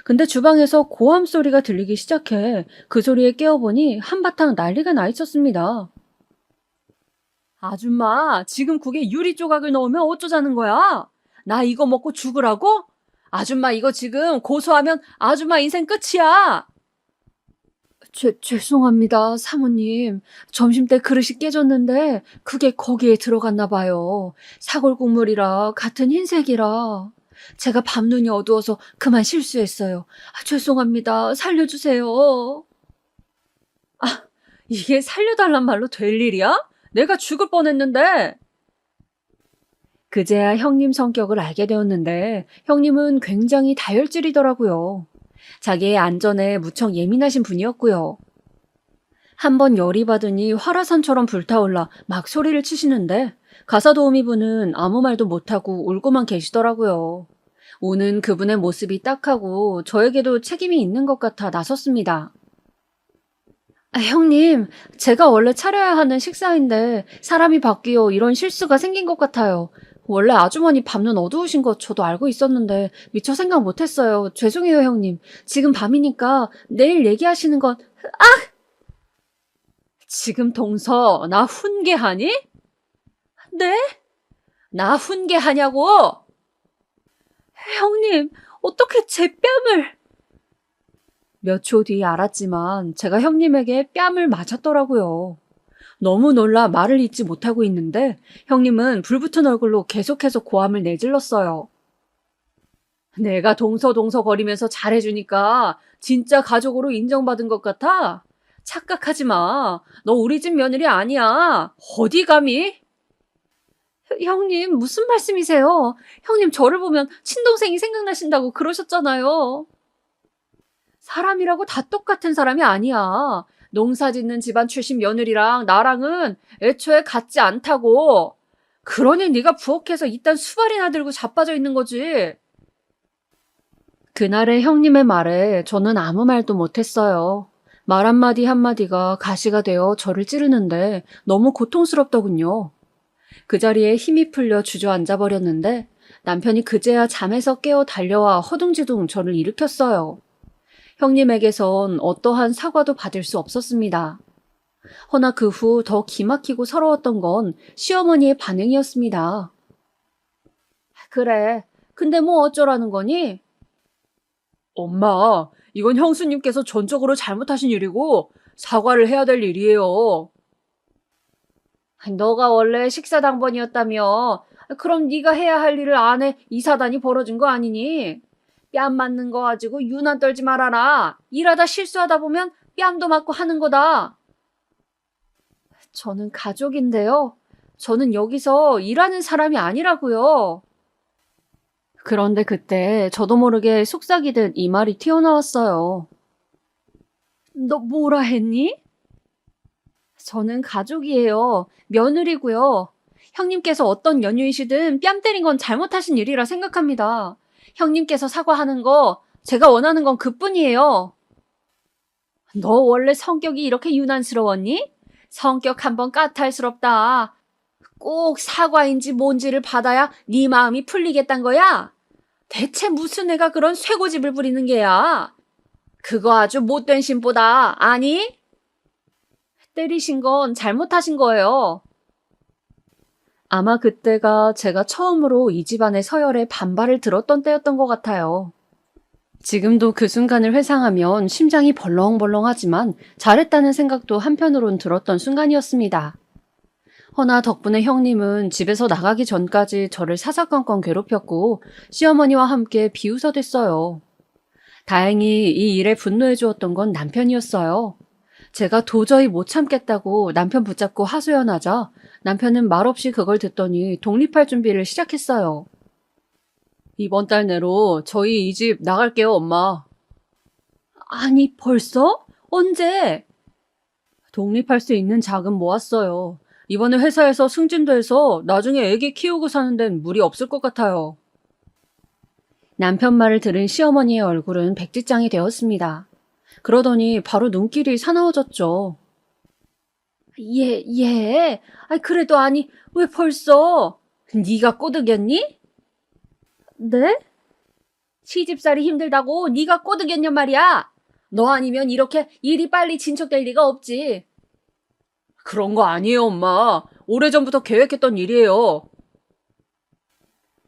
근데 주방에서 고함 소리가 들리기 시작해 그 소리에 깨어보니 한바탕 난리가 나 있었습니다. 아줌마, 지금 국에 유리 조각을 넣으면 어쩌자는 거야? 나 이거 먹고 죽으라고? 아줌마, 이거 지금 고소하면 아줌마 인생 끝이야. 죄송합니다, 사모님. 점심때 그릇이 깨졌는데 그게 거기에 들어갔나 봐요. 사골 국물이라 같은 흰색이라. 제가 밤눈이 어두워서 그만 실수했어요. 죄송합니다. 살려주세요. 이게 살려달란 말로 될 일이야? 내가 죽을 뻔했는데. 그제야 형님 성격을 알게 되었는데 형님은 굉장히 다혈질이더라고요. 자기의 안전에 무척 예민하신 분이었고요. 한번 열이 받으니 화라산처럼 불타올라 막 소리를 치시는데 가사도우미 분은 아무 말도 못하고 울고만 계시더라고요. 우는 그분의 모습이 딱하고 저에게도 책임이 있는 것 같아 나섰습니다. 형님, 제가 원래 차려야 하는 식사인데 사람이 바뀌어 이런 실수가 생긴 것 같아요. 원래 아주머니 밤눈 어두우신 거 저도 알고 있었는데 미처 생각 못했어요. 죄송해요, 형님. 지금 밤이니까 내일 얘기하시는 건... 지금 동서 나 훈계하니? 네? 나 훈계하냐고? 형님, 어떻게 제 뺨을... 몇 초 뒤에 알았지만 제가 형님에게 뺨을 맞았더라고요. 너무 놀라 말을 잇지 못하고 있는데 형님은 불붙은 얼굴로 계속해서 고함을 내질렀어요. 내가 동서동서 거리면서 잘해주니까 진짜 가족으로 인정받은 것 같아? 착각하지 마. 너 우리 집 며느리 아니야. 어디 감히? 형님, 무슨 말씀이세요? 형님 저를 보면 친동생이 생각나신다고 그러셨잖아요. 사람이라고 다 똑같은 사람이 아니야. 농사 짓는 집안 출신 며느리랑 나랑은 애초에 같지 않다고. 그러니 네가 부엌에서 이딴 수발이나 들고 자빠져 있는 거지. 그날의 형님의 말에 저는 아무 말도 못했어요. 말 한마디 한마디가 가시가 되어 저를 찌르는데 너무 고통스럽더군요. 그 자리에 힘이 풀려 주저앉아 버렸는데 남편이 그제야 잠에서 깨어 달려와 허둥지둥 저를 일으켰어요. 형님에게선 어떠한 사과도 받을 수 없었습니다. 허나 그 후 더 기막히고 서러웠던 건 시어머니의 반응이었습니다. 그래, 근데 뭐 어쩌라는 거니? 엄마, 이건 형수님께서 전적으로 잘못하신 일이고 사과를 해야 될 일이에요. 너가 원래 식사당번이었다며. 그럼 네가 해야 할 일을 안 해 이 사단이 벌어진 거 아니니? 뺨 맞는 거 가지고 유난 떨지 말아라. 일하다 실수하다 보면 뺨도 맞고 하는 거다. 저는 가족인데요. 저는 여기서 일하는 사람이 아니라고요. 그런데 그때 저도 모르게 속삭이듯 이 말이 튀어나왔어요. 너 뭐라 했니? 저는 가족이에요. 며느리고요. 형님께서 어떤 연유이시든 뺨 때린 건 잘못하신 일이라 생각합니다. 형님께서 사과하는 거 제가 원하는 건 그뿐이에요. 너 원래 성격이 이렇게 유난스러웠니? 성격 한번 까탈스럽다. 꼭 사과인지 뭔지를 받아야 네 마음이 풀리겠단 거야? 대체 무슨 애가 그런 쇠고집을 부리는 게야? 그거 아주 못된 심보다. 아니? 때리신 건 잘못하신 거예요. 아마 그때가 제가 처음으로 이 집안의 서열에 반발을 들었던 때였던 것 같아요. 지금도 그 순간을 회상하면 심장이 벌렁벌렁하지만 잘했다는 생각도 한편으론 들었던 순간이었습니다. 허나 덕분에 형님은 집에서 나가기 전까지 저를 사사건건 괴롭혔고 시어머니와 함께 비웃어댔어요. 다행히 이 일에 분노해 주었던 건 남편이었어요. 제가 도저히 못 참겠다고 남편 붙잡고 하소연하자 남편은 말없이 그걸 듣더니 독립할 준비를 시작했어요. 이번 달 내로 저희 이 집 나갈게요, 엄마. 아니, 벌써? 언제? 독립할 수 있는 자금 모았어요. 이번에 회사에서 승진도 해서 나중에 애기 키우고 사는 데는 무리 없을 것 같아요. 남편 말을 들은 시어머니의 얼굴은 백지장이 되었습니다. 그러더니 바로 눈길이 사나워졌죠. 예. 그래도 아니, 왜 벌써? 네가 꼬드겼니? 네? 시집살이 힘들다고 네가 꼬드겼냔 말이야. 너 아니면 이렇게 일이 빨리 진척될 리가 없지. 그런 거 아니에요, 엄마. 오래전부터 계획했던 일이에요.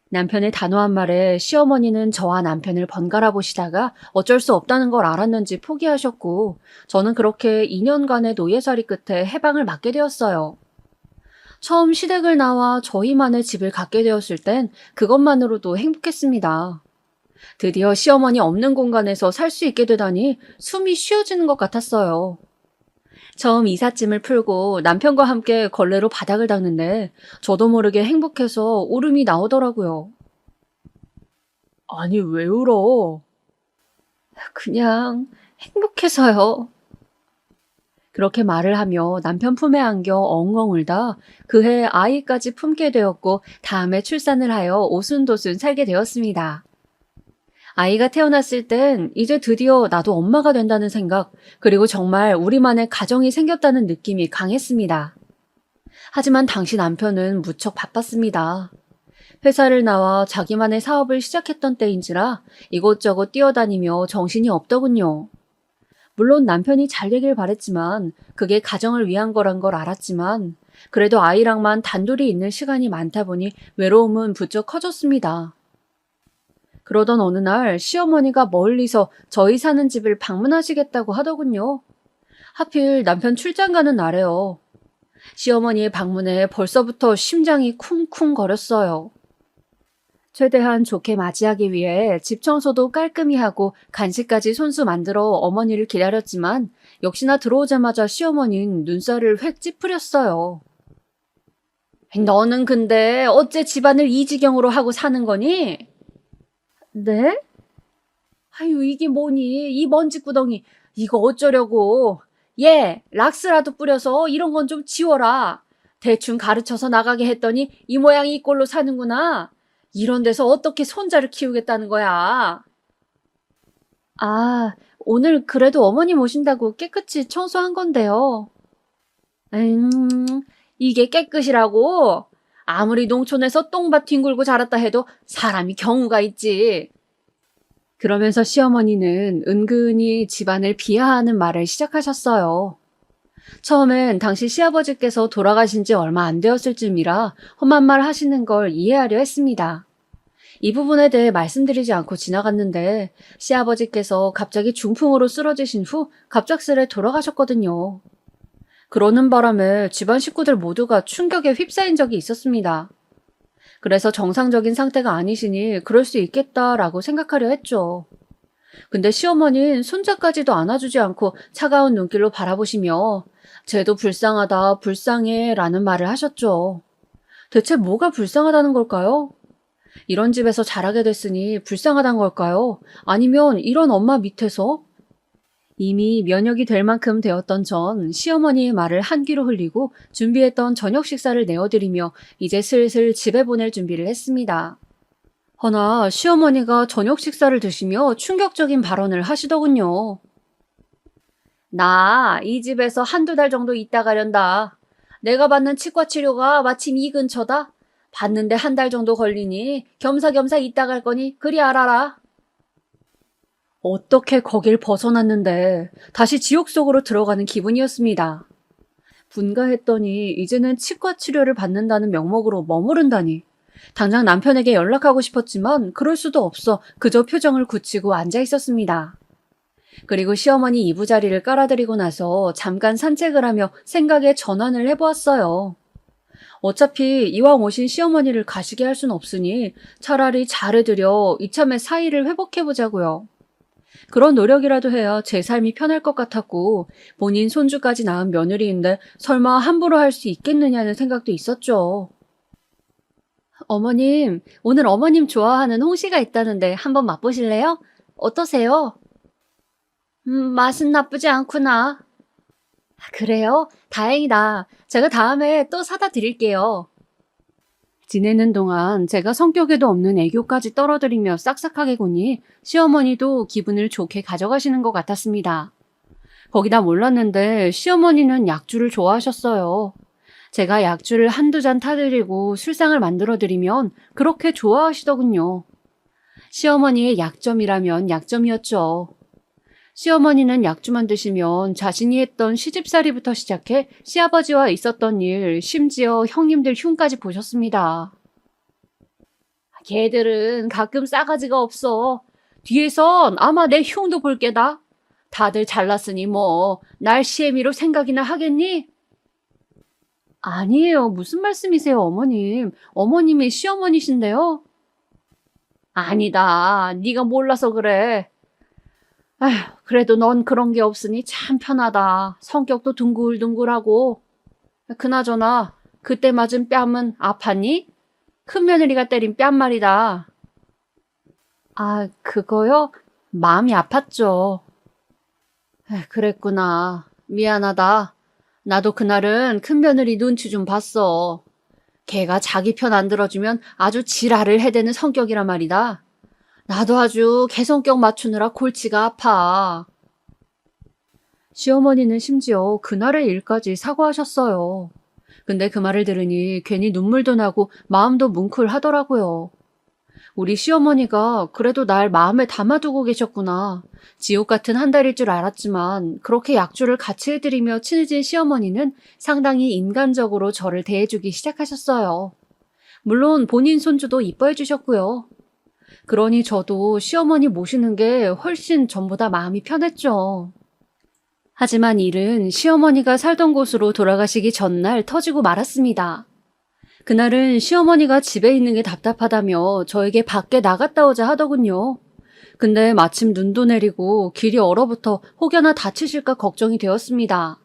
남편의 단호한 말에 시어머니는 저와 남편을 번갈아 보시다가 어쩔 수 없다는 걸 알았는지 포기하셨고 저는 그렇게 2년간의 노예살이 끝에 해방을 맞게 되었어요. 처음 시댁을 나와 저희만의 집을 갖게 되었을 땐 그것만으로도 행복했습니다. 드디어 시어머니 없는 공간에서 살 수 있게 되다니 숨이 쉬어지는 것 같았어요. 처음 이삿짐을 풀고 남편과 함께 걸레로 바닥을 닦는데 저도 모르게 행복해서 울음이 나오더라고요. 아니, 왜 울어? 그냥 행복해서요. 그렇게 말을 하며 남편 품에 안겨 엉엉 울다 그해 아이까지 품게 되었고 다음에 출산을 하여 오순도순 살게 되었습니다. 아이가 태어났을 땐 이제 드디어 나도 엄마가 된다는 생각, 그리고 정말 우리만의 가정이 생겼다는 느낌이 강했습니다. 하지만 당시 남편은 무척 바빴습니다. 회사를 나와 자기만의 사업을 시작했던 때인지라 이곳저곳 뛰어다니며 정신이 없더군요. 물론 남편이 잘 되길 바랬지만 그게 가정을 위한 거란 걸 알았지만 그래도 아이랑만 단둘이 있는 시간이 많다 보니 외로움은 부쩍 커졌습니다. 그러던 어느 날 시어머니가 멀리서 저희 사는 집을 방문하시겠다고 하더군요. 하필 남편 출장 가는 날에요. 시어머니의 방문에 벌써부터 심장이 쿵쿵거렸어요. 최대한 좋게 맞이하기 위해 집 청소도 깔끔히 하고 간식까지 손수 만들어 어머니를 기다렸지만 역시나 들어오자마자 시어머니는 눈살을 획 찌푸렸어요. 너는 근데 어째 집안을 이 지경으로 하고 사는 거니? 네? 아유, 이게 뭐니? 이 먼지구덩이. 이거 어쩌려고. 얘, 락스라도 뿌려서 이런 건 좀 지워라. 대충 가르쳐서 나가게 했더니 이 모양이 이 꼴로 사는구나. 이런 데서 어떻게 손자를 키우겠다는 거야. 아, 오늘 그래도 어머님 오신다고 깨끗이 청소한 건데요. 이게 깨끗이라고? 아무리 농촌에서 똥밭 뒹굴고 자랐다 해도 사람이 경우가 있지. 그러면서 시어머니는 은근히 집안을 비하하는 말을 시작하셨어요. 처음엔 당시 시아버지께서 돌아가신 지 얼마 안 되었을 즈음이라 험한 말 하시는 걸 이해하려 했습니다. 이 부분에 대해 말씀드리지 않고 지나갔는데 시아버지께서 갑자기 중풍으로 쓰러지신 후 갑작스레 돌아가셨거든요. 그러는 바람에 집안 식구들 모두가 충격에 휩싸인 적이 있었습니다. 그래서 정상적인 상태가 아니시니 그럴 수 있겠다라고 생각하려 했죠. 근데 시어머니는 손자까지도 안아주지 않고 차가운 눈길로 바라보시며 쟤도 불쌍하다, 불쌍해 라는 말을 하셨죠. 대체 뭐가 불쌍하다는 걸까요? 이런 집에서 자라게 됐으니 불쌍하단 걸까요? 아니면 이런 엄마 밑에서? 이미 면역이 될 만큼 되었던 전 시어머니의 말을 한 귀로 흘리고 준비했던 저녁 식사를 내어드리며 이제 슬슬 집에 보낼 준비를 했습니다. 허나 시어머니가 저녁 식사를 드시며 충격적인 발언을 하시더군요. 나 이 집에서 한두 달 정도 있다 가련다. 내가 받는 치과 치료가 마침 이 근처다. 받는데 한 달 정도 걸리니 겸사겸사 있다 갈 거니 그리 알아라. 어떻게 거길 벗어났는데 다시 지옥 속으로 들어가는 기분이었습니다. 분가했더니 이제는 치과 치료를 받는다는 명목으로 머무른다니. 당장 남편에게 연락하고 싶었지만 그럴 수도 없어 그저 표정을 굳히고 앉아 있었습니다. 그리고 시어머니 이부자리를 깔아드리고 나서 잠깐 산책을 하며 생각에 전환을 해보았어요. 어차피 이왕 오신 시어머니를 가시게 할 순 없으니 차라리 잘해드려 이참에 사이를 회복해보자고요. 그런 노력이라도 해야 제 삶이 편할 것 같았고 본인 손주까지 낳은 며느리인데 설마 함부로 할 수 있겠느냐는 생각도 있었죠. 어머님, 오늘 어머님 좋아하는 홍시가 있다는데 한번 맛보실래요? 어떠세요? 맛은 나쁘지 않구나. 그래요? 다행이다. 제가 다음에 또 사다 드릴게요. 지내는 동안 제가 성격에도 없는 애교까지 떨어뜨리며 싹싹하게 구니 시어머니도 기분을 좋게 가져가시는 것 같았습니다. 거기다 몰랐는데 시어머니는 약주를 좋아하셨어요. 제가 약주를 한두 잔 타드리고 술상을 만들어드리면 그렇게 좋아하시더군요. 시어머니의 약점이라면 약점이었죠. 시어머니는 약주만 드시면 자신이 했던 시집살이부터 시작해 시아버지와 있었던 일, 심지어 형님들 흉까지 보셨습니다. 걔들은 가끔 싸가지가 없어. 뒤에선 아마 내 흉도 볼 게다. 다들 잘났으니 뭐 날 시애미로 생각이나 하겠니? 아니에요. 무슨 말씀이세요, 어머님. 어머님이 시어머니신데요. 아니다. 네가 몰라서 그래. 아휴, 그래도 넌 그런 게 없으니 참 편하다. 성격도 둥글둥글하고. 그나저나 그때 맞은 뺨은 아팠니? 큰며느리가 때린 뺨 말이다. 아, 그거요? 마음이 아팠죠. 그랬구나. 미안하다. 나도 그날은 큰며느리 눈치 좀 봤어. 걔가 자기 편 안 들어주면 아주 지랄을 해대는 성격이란 말이다. 나도 아주 개성격 맞추느라 골치가 아파. 시어머니는 심지어 그날의 일까지 사과하셨어요. 근데 그 말을 들으니 괜히 눈물도 나고 마음도 뭉클하더라고요. 우리 시어머니가 그래도 날 마음에 담아두고 계셨구나. 지옥 같은 한 달일 줄 알았지만 그렇게 약주를 같이 해드리며 친해진 시어머니는 상당히 인간적으로 저를 대해주기 시작하셨어요. 물론 본인 손주도 이뻐해 주셨고요. 그러니 저도 시어머니 모시는 게 훨씬 전보다 마음이 편했죠. 하지만 일은 시어머니가 살던 곳으로 돌아가시기 전날 터지고 말았습니다. 그날은 시어머니가 집에 있는 게 답답하다며 저에게 밖에 나갔다 오자 하더군요. 근데 마침 눈도 내리고 길이 얼어붙어 혹여나 다치실까 걱정이 되었습니다.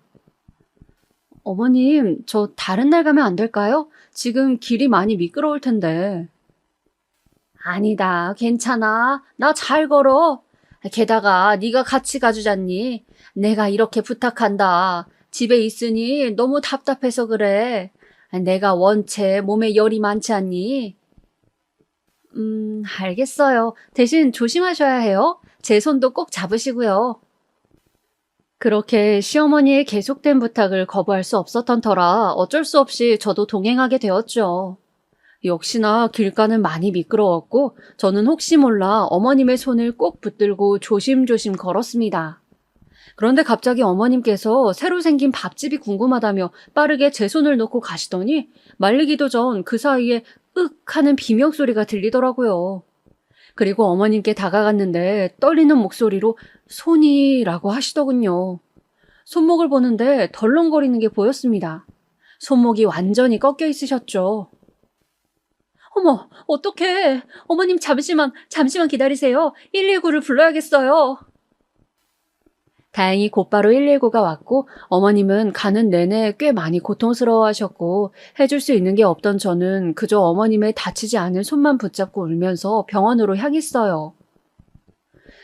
어머님, 저 다른 날 가면 안 될까요? 지금 길이 많이 미끄러울 텐데. 아니다, 괜찮아. 나 잘 걸어. 게다가 네가 같이 가주잖니. 내가 이렇게 부탁한다. 집에 있으니 너무 답답해서 그래. 내가 원체 몸에 열이 많지 않니? 알겠어요. 대신 조심하셔야 해요. 제 손도 꼭 잡으시고요. 그렇게 시어머니의 계속된 부탁을 거부할 수 없었던 터라 어쩔 수 없이 저도 동행하게 되었죠. 역시나 길가는 많이 미끄러웠고 저는 혹시 몰라 어머님의 손을 꼭 붙들고 조심조심 걸었습니다. 그런데 갑자기 어머님께서 새로 생긴 밥집이 궁금하다며 빠르게 제 손을 놓고 가시더니 말리기도 전 그 사이에 윽 하는 비명소리가 들리더라고요. 그리고 어머님께 다가갔는데 떨리는 목소리로 손이라고 하시더군요. 손목을 보는데 덜렁거리는 게 보였습니다. 손목이 완전히 꺾여 있으셨죠. 어머, 어떡해. 어머님 잠시만 기다리세요. 119를 불러야겠어요. 다행히 곧바로 119가 왔고 어머님은 가는 내내 꽤 많이 고통스러워하셨고 해줄 수 있는 게 없던 저는 그저 어머님의 다치지 않은 손만 붙잡고 울면서 병원으로 향했어요.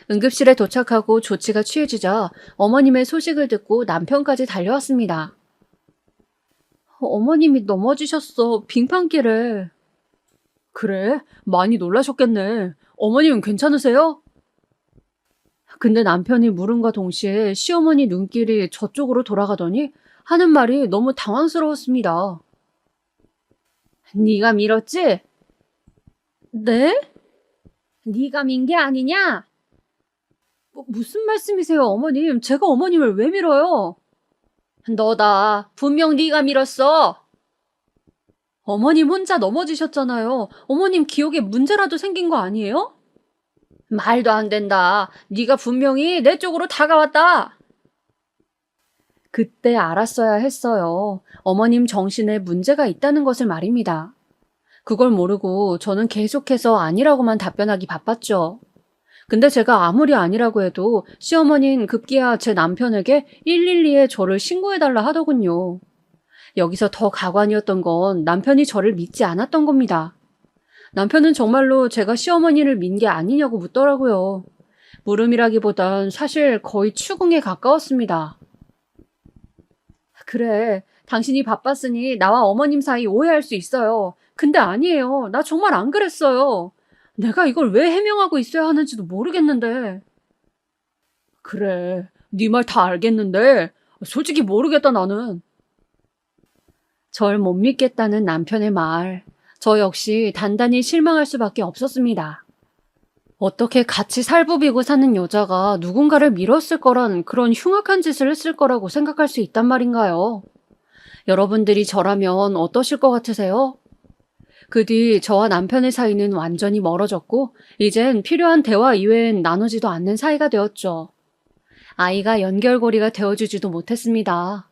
응급실에 도착하고 조치가 취해지자 어머님의 소식을 듣고 남편까지 달려왔습니다. 어머님이 넘어지셨어. 빙판길에. 그래? 많이 놀라셨겠네. 어머님은 괜찮으세요? 근데 남편이 물음과 동시에 시어머니 눈길이 저쪽으로 돌아가더니 하는 말이 너무 당황스러웠습니다. 네가 밀었지? 네? 네가 민 게 아니냐? 무슨 말씀이세요, 어머님? 제가 어머님을 왜 밀어요? 너다. 분명 네가 밀었어. 어머님 혼자 넘어지셨잖아요. 어머님 기억에 문제라도 생긴 거 아니에요? 말도 안 된다. 네가 분명히 내 쪽으로 다가왔다. 그때 알았어야 했어요. 어머님 정신에 문제가 있다는 것을 말입니다. 그걸 모르고 저는 계속해서 아니라고만 답변하기 바빴죠. 근데 제가 아무리 아니라고 해도 시어머니는 급기야 제 남편에게 112에 저를 신고해달라 하더군요. 여기서 더 가관이었던 건 남편이 저를 믿지 않았던 겁니다. 남편은 정말로 제가 시어머니를 민 게 아니냐고 묻더라고요. 물음이라기보단 사실 거의 추궁에 가까웠습니다. 그래, 당신이 바빴으니 나와 어머님 사이 오해할 수 있어요. 근데 아니에요. 나 정말 안 그랬어요. 내가 이걸 왜 해명하고 있어야 하는지도 모르겠는데. 그래, 네 말 다 알겠는데 솔직히 모르겠다 나는. 절 못 믿겠다는 남편의 말. 저 역시 단단히 실망할 수밖에 없었습니다. 어떻게 같이 살부비고 사는 여자가 누군가를 밀었을 거란 그런 흉악한 짓을 했을 거라고 생각할 수 있단 말인가요? 여러분들이 저라면 어떠실 것 같으세요? 그 뒤 저와 남편의 사이는 완전히 멀어졌고 이젠 필요한 대화 이외엔 나누지도 않는 사이가 되었죠. 아이가 연결고리가 되어주지도 못했습니다.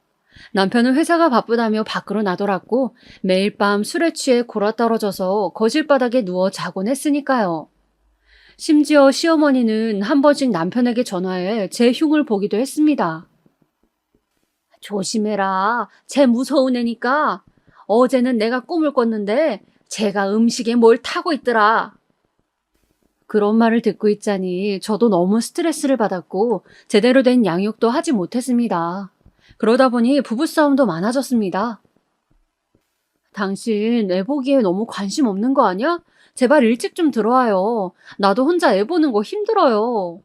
남편은 회사가 바쁘다며 밖으로 나돌았고 매일 밤 술에 취해 골아떨어져서 거실바닥에 누워 자곤 했으니까요. 심지어 시어머니는 한 번씩 남편에게 전화해 제 흉을 보기도 했습니다. 조심해라. 쟤 무서운 애니까. 어제는 내가 꿈을 꿨는데 쟤가 음식에 뭘 타고 있더라. 그런 말을 듣고 있자니 저도 너무 스트레스를 받았고 제대로 된 양육도 하지 못했습니다. 그러다 보니 부부싸움도 많아졌습니다. 당신 애 보기에 너무 관심 없는 거 아니야? 제발 일찍 좀 들어와요. 나도 혼자 애 보는 거 힘들어요.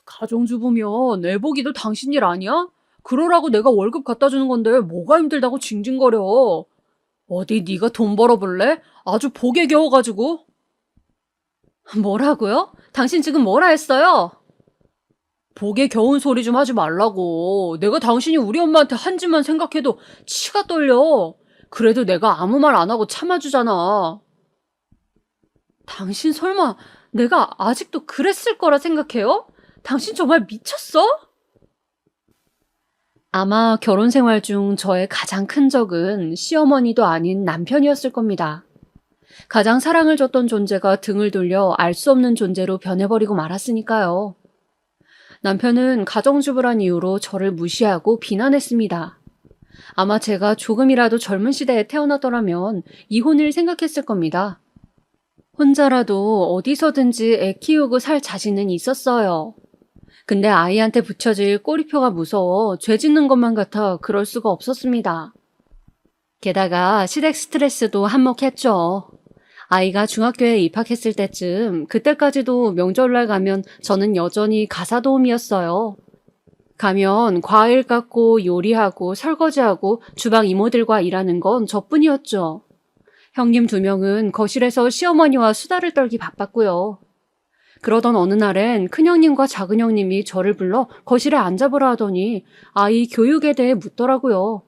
가정주부면 애 보기도 당신 일 아니야? 그러라고 내가 월급 갖다 주는 건데 뭐가 힘들다고 징징거려. 어디 네가 돈 벌어볼래? 아주 복에 겨워가지고. 뭐라고요? 당신 지금 뭐라 했어요? 복에 겨운 소리 좀 하지 말라고. 내가 당신이 우리 엄마한테 한 짓만 생각해도 치가 떨려. 그래도 내가 아무 말 안 하고 참아주잖아. 당신 설마 내가 아직도 그랬을 거라 생각해요? 당신 정말 미쳤어? 아마 결혼 생활 중 저의 가장 큰 적은 시어머니도 아닌 남편이었을 겁니다. 가장 사랑을 줬던 존재가 등을 돌려 알 수 없는 존재로 변해버리고 말았으니까요. 남편은 가정주부란 이유로 저를 무시하고 비난했습니다. 아마 제가 조금이라도 젊은 시대에 태어났더라면 이혼을 생각했을 겁니다. 혼자라도 어디서든지 애 키우고 살 자신은 있었어요. 근데 아이한테 붙여질 꼬리표가 무서워 죄 짓는 것만 같아 그럴 수가 없었습니다. 게다가 시댁 스트레스도 한몫했죠. 아이가 중학교에 입학했을 때쯤 그때까지도 명절날 가면 저는 여전히 가사도우미였어요. 가면 과일 깎고 요리하고 설거지하고 주방 이모들과 일하는 건 저뿐이었죠. 형님 2명은 거실에서 시어머니와 수다를 떨기 바빴고요. 그러던 어느 날엔 큰형님과 작은형님이 저를 불러 거실에 앉아보라 하더니 아이 교육에 대해 묻더라고요.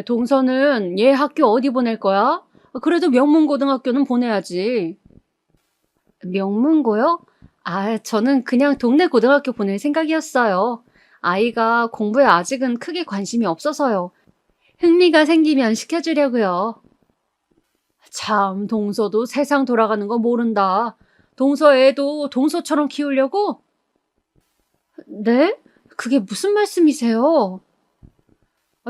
동서는 얘 학교 어디 보낼 거야? 그래도 명문고등학교는 보내야지. 명문고요? 저는 그냥 동네 고등학교 보낼 생각이었어요. 아이가 공부에 아직은 크게 관심이 없어서요. 흥미가 생기면 시켜주려고요. 참, 동서도 세상 돌아가는 거 모른다. 동서 애도 동서처럼 키우려고? 네? 그게 무슨 말씀이세요?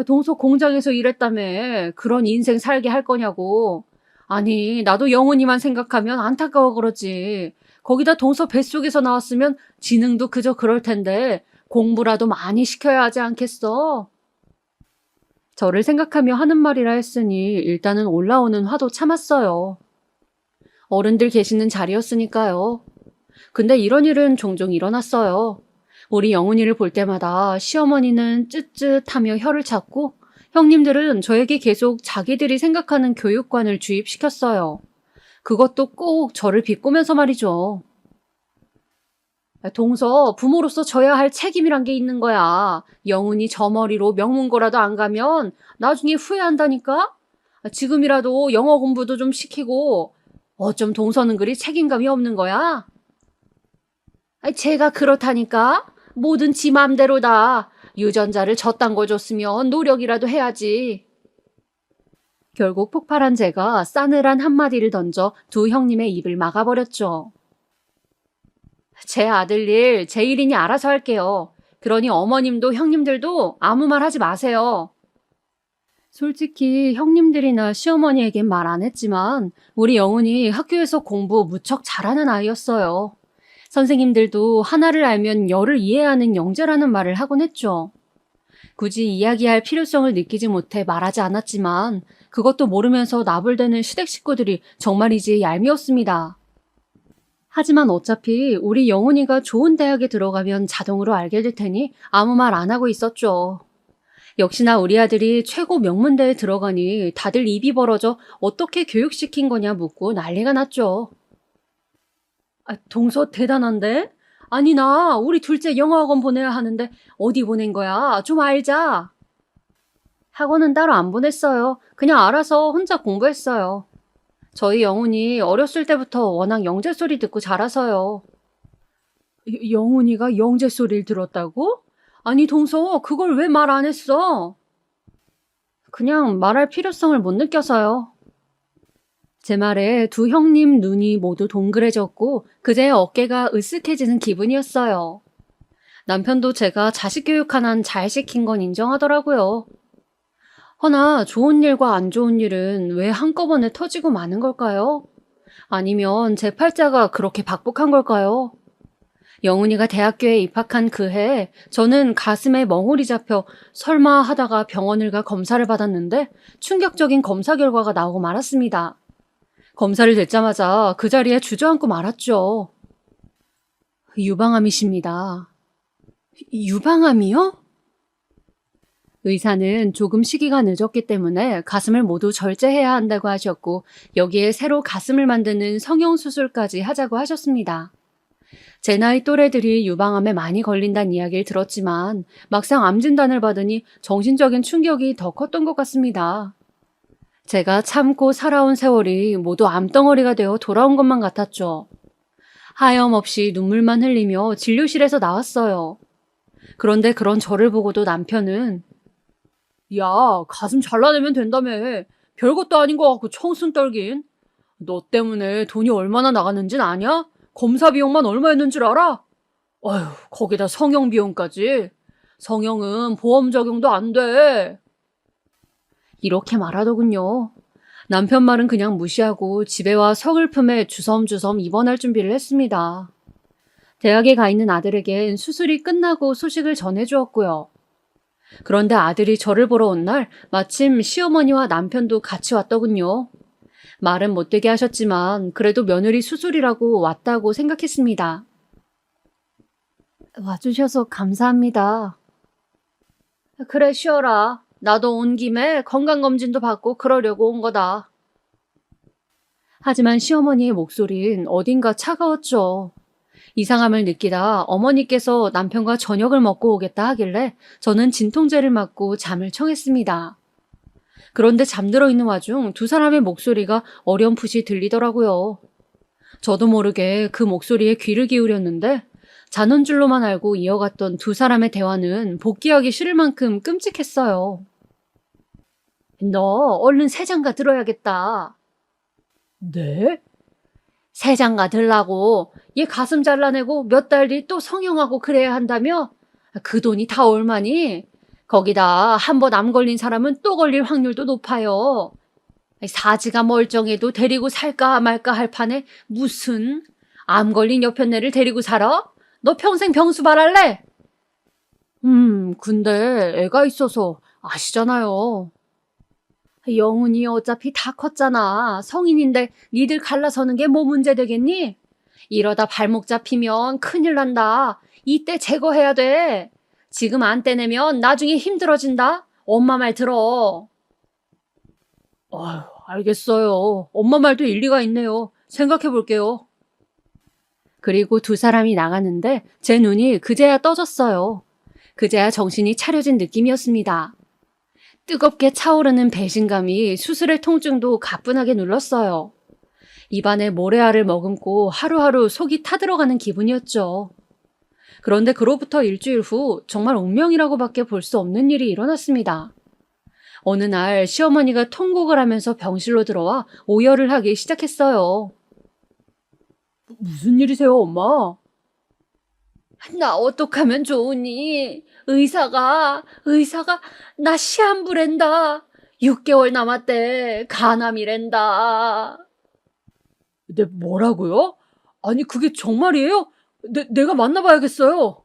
동서 공장에서 일했다며 그런 인생 살게 할 거냐고. 아니, 나도 영훈이만 생각하면 안타까워 그러지. 거기다 동서 뱃속에서 나왔으면 지능도 그저 그럴 텐데 공부라도 많이 시켜야 하지 않겠어? 저를 생각하며 하는 말이라 했으니 일단은 올라오는 화도 참았어요. 어른들 계시는 자리였으니까요. 근데 이런 일은 종종 일어났어요. 우리 영훈이를 볼 때마다 시어머니는 쯧쯧하며 혀를 찾고 형님들은 저에게 계속 자기들이 생각하는 교육관을 주입시켰어요. 그것도 꼭 저를 비꼬면서 말이죠. 동서, 부모로서 져야 할 책임이란 게 있는 거야. 영훈이 저 머리로 명문고라도 안 가면 나중에 후회한다니까? 지금이라도 영어 공부도 좀 시키고 어쩜 동서는 그리 책임감이 없는 거야? 제가 그렇다니까? 뭐든 지 맘대로다. 유전자를 저딴 거 줬으면 노력이라도 해야지. 결국 폭발한 제가 싸늘한 한마디를 던져 두 형님의 입을 막아버렸죠. 제 아들 일, 제 일이니 알아서 할게요. 그러니 어머님도 형님들도 아무 말 하지 마세요. 솔직히 형님들이나 시어머니에겐 말 안 했지만 우리 영훈이 학교에서 공부 무척 잘하는 아이였어요. 선생님들도 하나를 알면 열을 이해하는 영재라는 말을 하곤 했죠. 굳이 이야기할 필요성을 느끼지 못해 말하지 않았지만 그것도 모르면서 나불대는 시댁 식구들이 정말이지 얄미웠습니다. 하지만 어차피 우리 영훈이가 좋은 대학에 들어가면 자동으로 알게 될 테니 아무 말 안 하고 있었죠. 역시나 우리 아들이 최고 명문대에 들어가니 다들 입이 벌어져 어떻게 교육시킨 거냐 묻고 난리가 났죠. 동서 대단한데? 아니 나 우리 둘째 영어학원 보내야 하는데 어디 보낸 거야? 좀 알자. 학원은 따로 안 보냈어요. 그냥 알아서 혼자 공부했어요. 저희 영훈이 어렸을 때부터 워낙 영재 소리 듣고 자라서요. 영훈이가 영재 소리를 들었다고? 아니 동서 그걸 왜 말 안 했어? 그냥 말할 필요성을 못 느껴서요. 제 말에 두 형님 눈이 모두 동그래졌고 그제 어깨가 으쓱해지는 기분이었어요. 남편도 제가 자식 교육 하나는 잘 시킨 건 인정하더라고요. 허나 좋은 일과 안 좋은 일은 왜 한꺼번에 터지고 마는 걸까요? 아니면 제 팔자가 그렇게 박복한 걸까요? 영훈이가 대학교에 입학한 그 해에 저는 가슴에 멍울이 잡혀 설마 하다가 병원을 가 검사를 받았는데 충격적인 검사 결과가 나오고 말았습니다. 검사를 듣자마자 그 자리에 주저앉고 말았죠. 유방암이십니다. 유방암이요? 의사는 조금 시기가 늦었기 때문에 가슴을 모두 절제해야 한다고 하셨고 여기에 새로 가슴을 만드는 성형수술까지 하자고 하셨습니다. 제 나이 또래들이 유방암에 많이 걸린다는 이야기를 들었지만 막상 암 진단을 받으니 정신적인 충격이 더 컸던 것 같습니다. 제가 참고 살아온 세월이 모두 암덩어리가 되어 돌아온 것만 같았죠. 하염없이 눈물만 흘리며 진료실에서 나왔어요. 그런데 그런 저를 보고도 남편은 야, 가슴 잘라내면 된다며. 별것도 아닌 것 같고 청순 떨긴. 너 때문에 돈이 얼마나 나갔는진 아냐? 검사 비용만 얼마였는 줄 알아? 어휴, 거기다 성형 비용까지. 성형은 보험 적용도 안 돼. 이렇게 말하더군요. 남편 말은 그냥 무시하고 집에 와 서글픔에 주섬주섬 입원할 준비를 했습니다. 대학에 가 있는 아들에겐 수술이 끝나고 소식을 전해주었고요. 그런데 아들이 저를 보러 온 날 마침 시어머니와 남편도 같이 왔더군요. 말은 못되게 하셨지만 그래도 며느리 수술이라고 왔다고 생각했습니다. 와주셔서 감사합니다. 그래 쉬어라. 나도 온 김에 건강검진도 받고 그러려고 온 거다. 하지만 시어머니의 목소리는 어딘가 차가웠죠. 이상함을 느끼다 어머니께서 남편과 저녁을 먹고 오겠다 하길래 저는 진통제를 맞고 잠을 청했습니다. 그런데 잠들어 있는 와중 두 사람의 목소리가 어렴풋이 들리더라고요. 저도 모르게 그 목소리에 귀를 기울였는데 자는 줄로만 알고 이어갔던 두 사람의 대화는 복귀하기 싫을 만큼 끔찍했어요. 너 얼른 새장가 들어야겠다. 네? 새장가 들라고. 얘 가슴 잘라내고 몇 달 뒤 또 성형하고 그래야 한다며? 그 돈이 다 얼마니? 거기다 한 번 암 걸린 사람은 또 걸릴 확률도 높아요. 사지가 멀쩡해도 데리고 살까 말까 할 판에 무슨 암 걸린 여편네를 데리고 살아? 너 평생 병수 발할래? 근데 애가 있어서 아시잖아요. 영훈이 어차피 다 컸잖아. 성인인데 니들 갈라서는 게 뭐 문제 되겠니? 이러다 발목 잡히면 큰일 난다. 이때 제거해야 돼. 지금 안 떼내면 나중에 힘들어진다. 엄마 말 들어. 아휴, 알겠어요. 엄마 말도 일리가 있네요. 생각해 볼게요. 그리고 두 사람이 나갔는데 제 눈이 그제야 떠졌어요. 그제야 정신이 차려진 느낌이었습니다. 뜨겁게 차오르는 배신감이 수술의 통증도 가뿐하게 눌렀어요. 입안에 모래알을 머금고 하루하루 속이 타들어가는 기분이었죠. 그런데 그로부터 일주일 후 정말 운명이라고밖에 볼 수 없는 일이 일어났습니다. 어느 날 시어머니가 통곡을 하면서 병실로 들어와 오열을 하기 시작했어요. 무슨 일이세요, 엄마? 나 어떡하면 좋으니? 의사가 나 시한부랜다. 6개월 남았대. 간암이랜다. 네, 뭐라고요? 아니, 그게 정말이에요? 내가 만나봐야겠어요.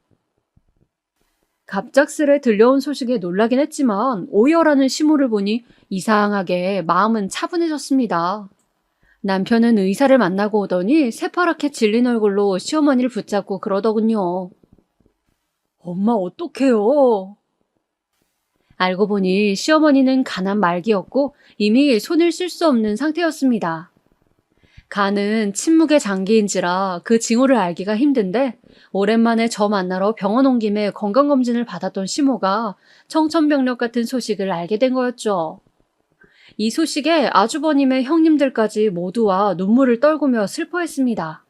갑작스레 들려온 소식에 놀라긴 했지만 오열하는 시모를 보니 이상하게 마음은 차분해졌습니다. 남편은 의사를 만나고 오더니 새파랗게 질린 얼굴로 시어머니를 붙잡고 그러더군요. 엄마 어떡해요? 알고 보니 시어머니는 간암 말기였고 이미 손을 쓸 수 없는 상태였습니다. 간은 침묵의 장기인지라 그 징후를 알기가 힘든데 오랜만에 저 만나러 병원 온 김에 건강검진을 받았던 시모가 청천벽력 같은 소식을 알게 된 거였죠. 이 소식에 아주버님의 형님들까지 모두와 눈물을 떨구며 슬퍼했습니다.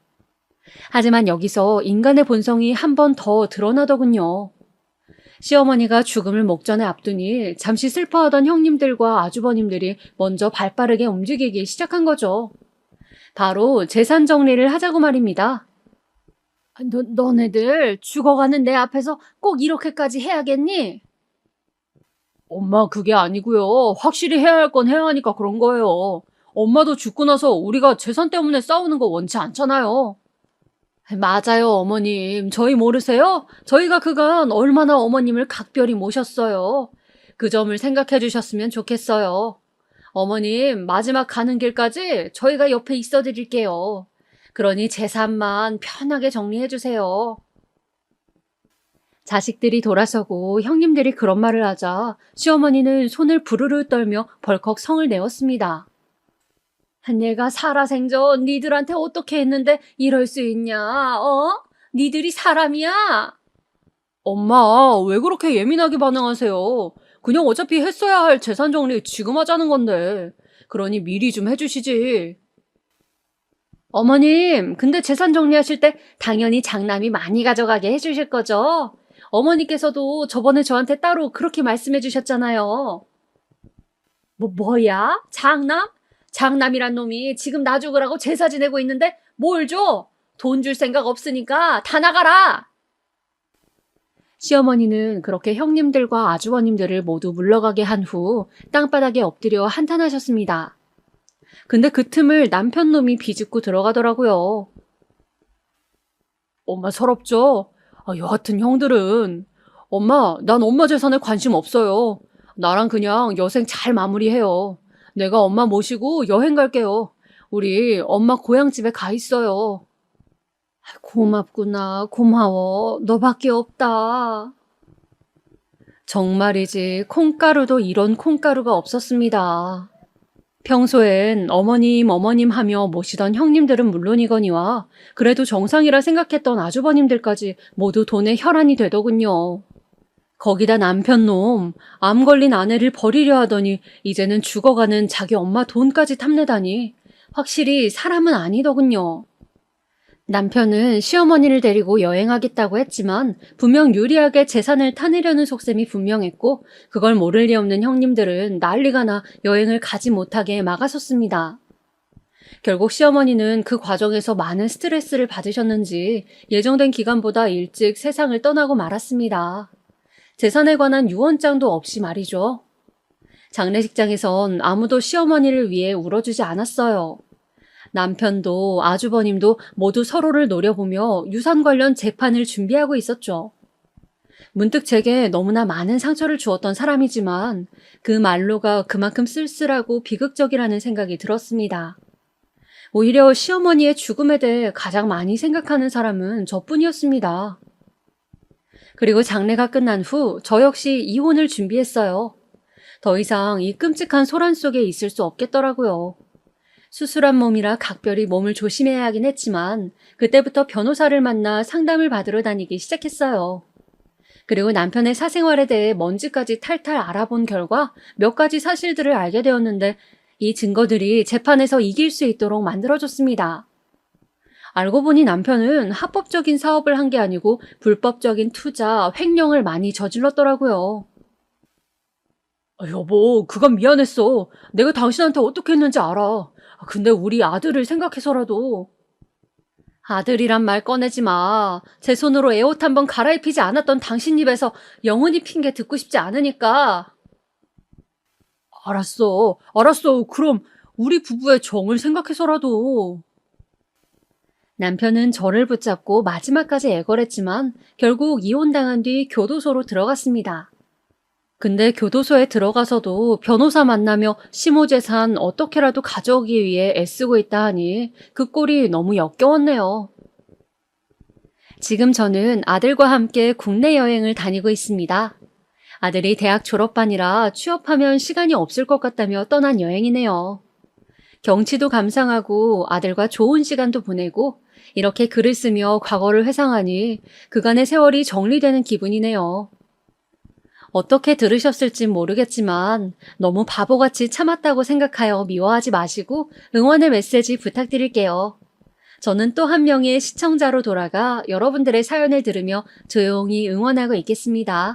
하지만 여기서 인간의 본성이 한 번 더 드러나더군요. 시어머니가 죽음을 목전에 앞두니 잠시 슬퍼하던 형님들과 아주버님들이 먼저 발빠르게 움직이기 시작한 거죠. 바로 재산 정리를 하자고 말입니다. 너네들 죽어가는 내 앞에서 꼭 이렇게까지 해야겠니? 엄마, 그게 아니고요. 확실히 해야 할 건 해야 하니까 그런 거예요. 엄마도 죽고 나서 우리가 재산 때문에 싸우는 거 원치 않잖아요. 맞아요, 어머님. 저희 모르세요? 저희가 그간 얼마나 어머님을 각별히 모셨어요. 그 점을 생각해 주셨으면 좋겠어요. 어머님, 마지막 가는 길까지 저희가 옆에 있어 드릴게요. 그러니 재산만 편하게 정리해 주세요. 자식들이 돌아서고 형님들이 그런 말을 하자 시어머니는 손을 부르르 떨며 벌컥 성을 내었습니다. 내가 살아생전 니들한테 어떻게 했는데 이럴 수 있냐? 니들이 사람이야? 엄마, 왜 그렇게 예민하게 반응하세요? 그냥 어차피 했어야 할 재산 정리 지금 하자는 건데. 그러니 미리 좀 해주시지. 어머님, 근데 재산 정리하실 때 당연히 장남이 많이 가져가게 해주실 거죠? 어머니께서도 저번에 저한테 따로 그렇게 말씀해 주셨잖아요. 뭐야? 장남? 장남이란 놈이 지금 나 죽으라고 제사 지내고 있는데 뭘 줘? 돈 줄 생각 없으니까 다 나가라! 시어머니는 그렇게 형님들과 아주버님들을 모두 물러가게 한 후 땅바닥에 엎드려 한탄하셨습니다. 근데 그 틈을 남편 놈이 비집고 들어가더라고요. 엄마 서럽죠? 여하튼 형들은. 엄마, 난 엄마 재산에 관심 없어요. 나랑 그냥 여생 잘 마무리해요. 내가 엄마 모시고 여행 갈게요. 우리 엄마 고향집에 가 있어요. 고맙구나. 고마워. 너밖에 없다. 정말이지 콩가루도 이런 콩가루가 없었습니다. 평소엔 어머님 하며 모시던 형님들은 물론이거니와 그래도 정상이라 생각했던 아주버님들까지 모두 돈의 혈안이 되더군요. 거기다 남편놈, 암 걸린 아내를 버리려 하더니 이제는 죽어가는 자기 엄마 돈까지 탐내다니 확실히 사람은 아니더군요. 남편은 시어머니를 데리고 여행하겠다고 했지만 분명 유리하게 재산을 타내려는 속셈이 분명했고 그걸 모를 리 없는 형님들은 난리가 나 여행을 가지 못하게 막아섰습니다. 결국 시어머니는 그 과정에서 많은 스트레스를 받으셨는지 예정된 기간보다 일찍 세상을 떠나고 말았습니다. 재산에 관한 유언장도 없이 말이죠. 장례식장에선 아무도 시어머니를 위해 울어주지 않았어요. 남편도 아주버님도 모두 서로를 노려보며 유산 관련 재판을 준비하고 있었죠. 문득 제게 너무나 많은 상처를 주었던 사람이지만 그 말로가 그만큼 쓸쓸하고 비극적이라는 생각이 들었습니다. 오히려 시어머니의 죽음에 대해 가장 많이 생각하는 사람은 저뿐이었습니다. 그리고 장례가 끝난 후 저 역시 이혼을 준비했어요. 더 이상 이 끔찍한 소란 속에 있을 수 없겠더라고요. 수술한 몸이라 각별히 몸을 조심해야 하긴 했지만 그때부터 변호사를 만나 상담을 받으러 다니기 시작했어요. 그리고 남편의 사생활에 대해 먼지까지 탈탈 알아본 결과 몇 가지 사실들을 알게 되었는데 이 증거들이 재판에서 이길 수 있도록 만들어줬습니다. 알고 보니 남편은 합법적인 사업을 한 게 아니고 불법적인 투자, 횡령을 많이 저질렀더라고요. 여보, 그건 미안했어. 내가 당신한테 어떻게 했는지 알아. 근데 우리 아들을 생각해서라도. 아들이란 말 꺼내지 마. 제 손으로 애 옷 한 번 갈아입히지 않았던 당신 입에서 영원히 핑계 듣고 싶지 않으니까. 알았어. 그럼 우리 부부의 정을 생각해서라도. 남편은 저를 붙잡고 마지막까지 애걸했지만 결국 이혼당한 뒤 교도소로 들어갔습니다. 근데 교도소에 들어가서도 변호사 만나며 심호재산 어떻게라도 가져오기 위해 애쓰고 있다 하니 그 꼴이 너무 역겨웠네요. 지금 저는 아들과 함께 국내 여행을 다니고 있습니다. 아들이 대학 졸업반이라 취업하면 시간이 없을 것 같다며 떠난 여행이네요. 경치도 감상하고 아들과 좋은 시간도 보내고 이렇게 글을 쓰며 과거를 회상하니 그간의 세월이 정리되는 기분이네요. 어떻게 들으셨을진 모르겠지만 너무 바보같이 참았다고 생각하여 미워하지 마시고 응원의 메시지 부탁드릴게요. 저는 또 한 명의 시청자로 돌아가 여러분들의 사연을 들으며 조용히 응원하고 있겠습니다.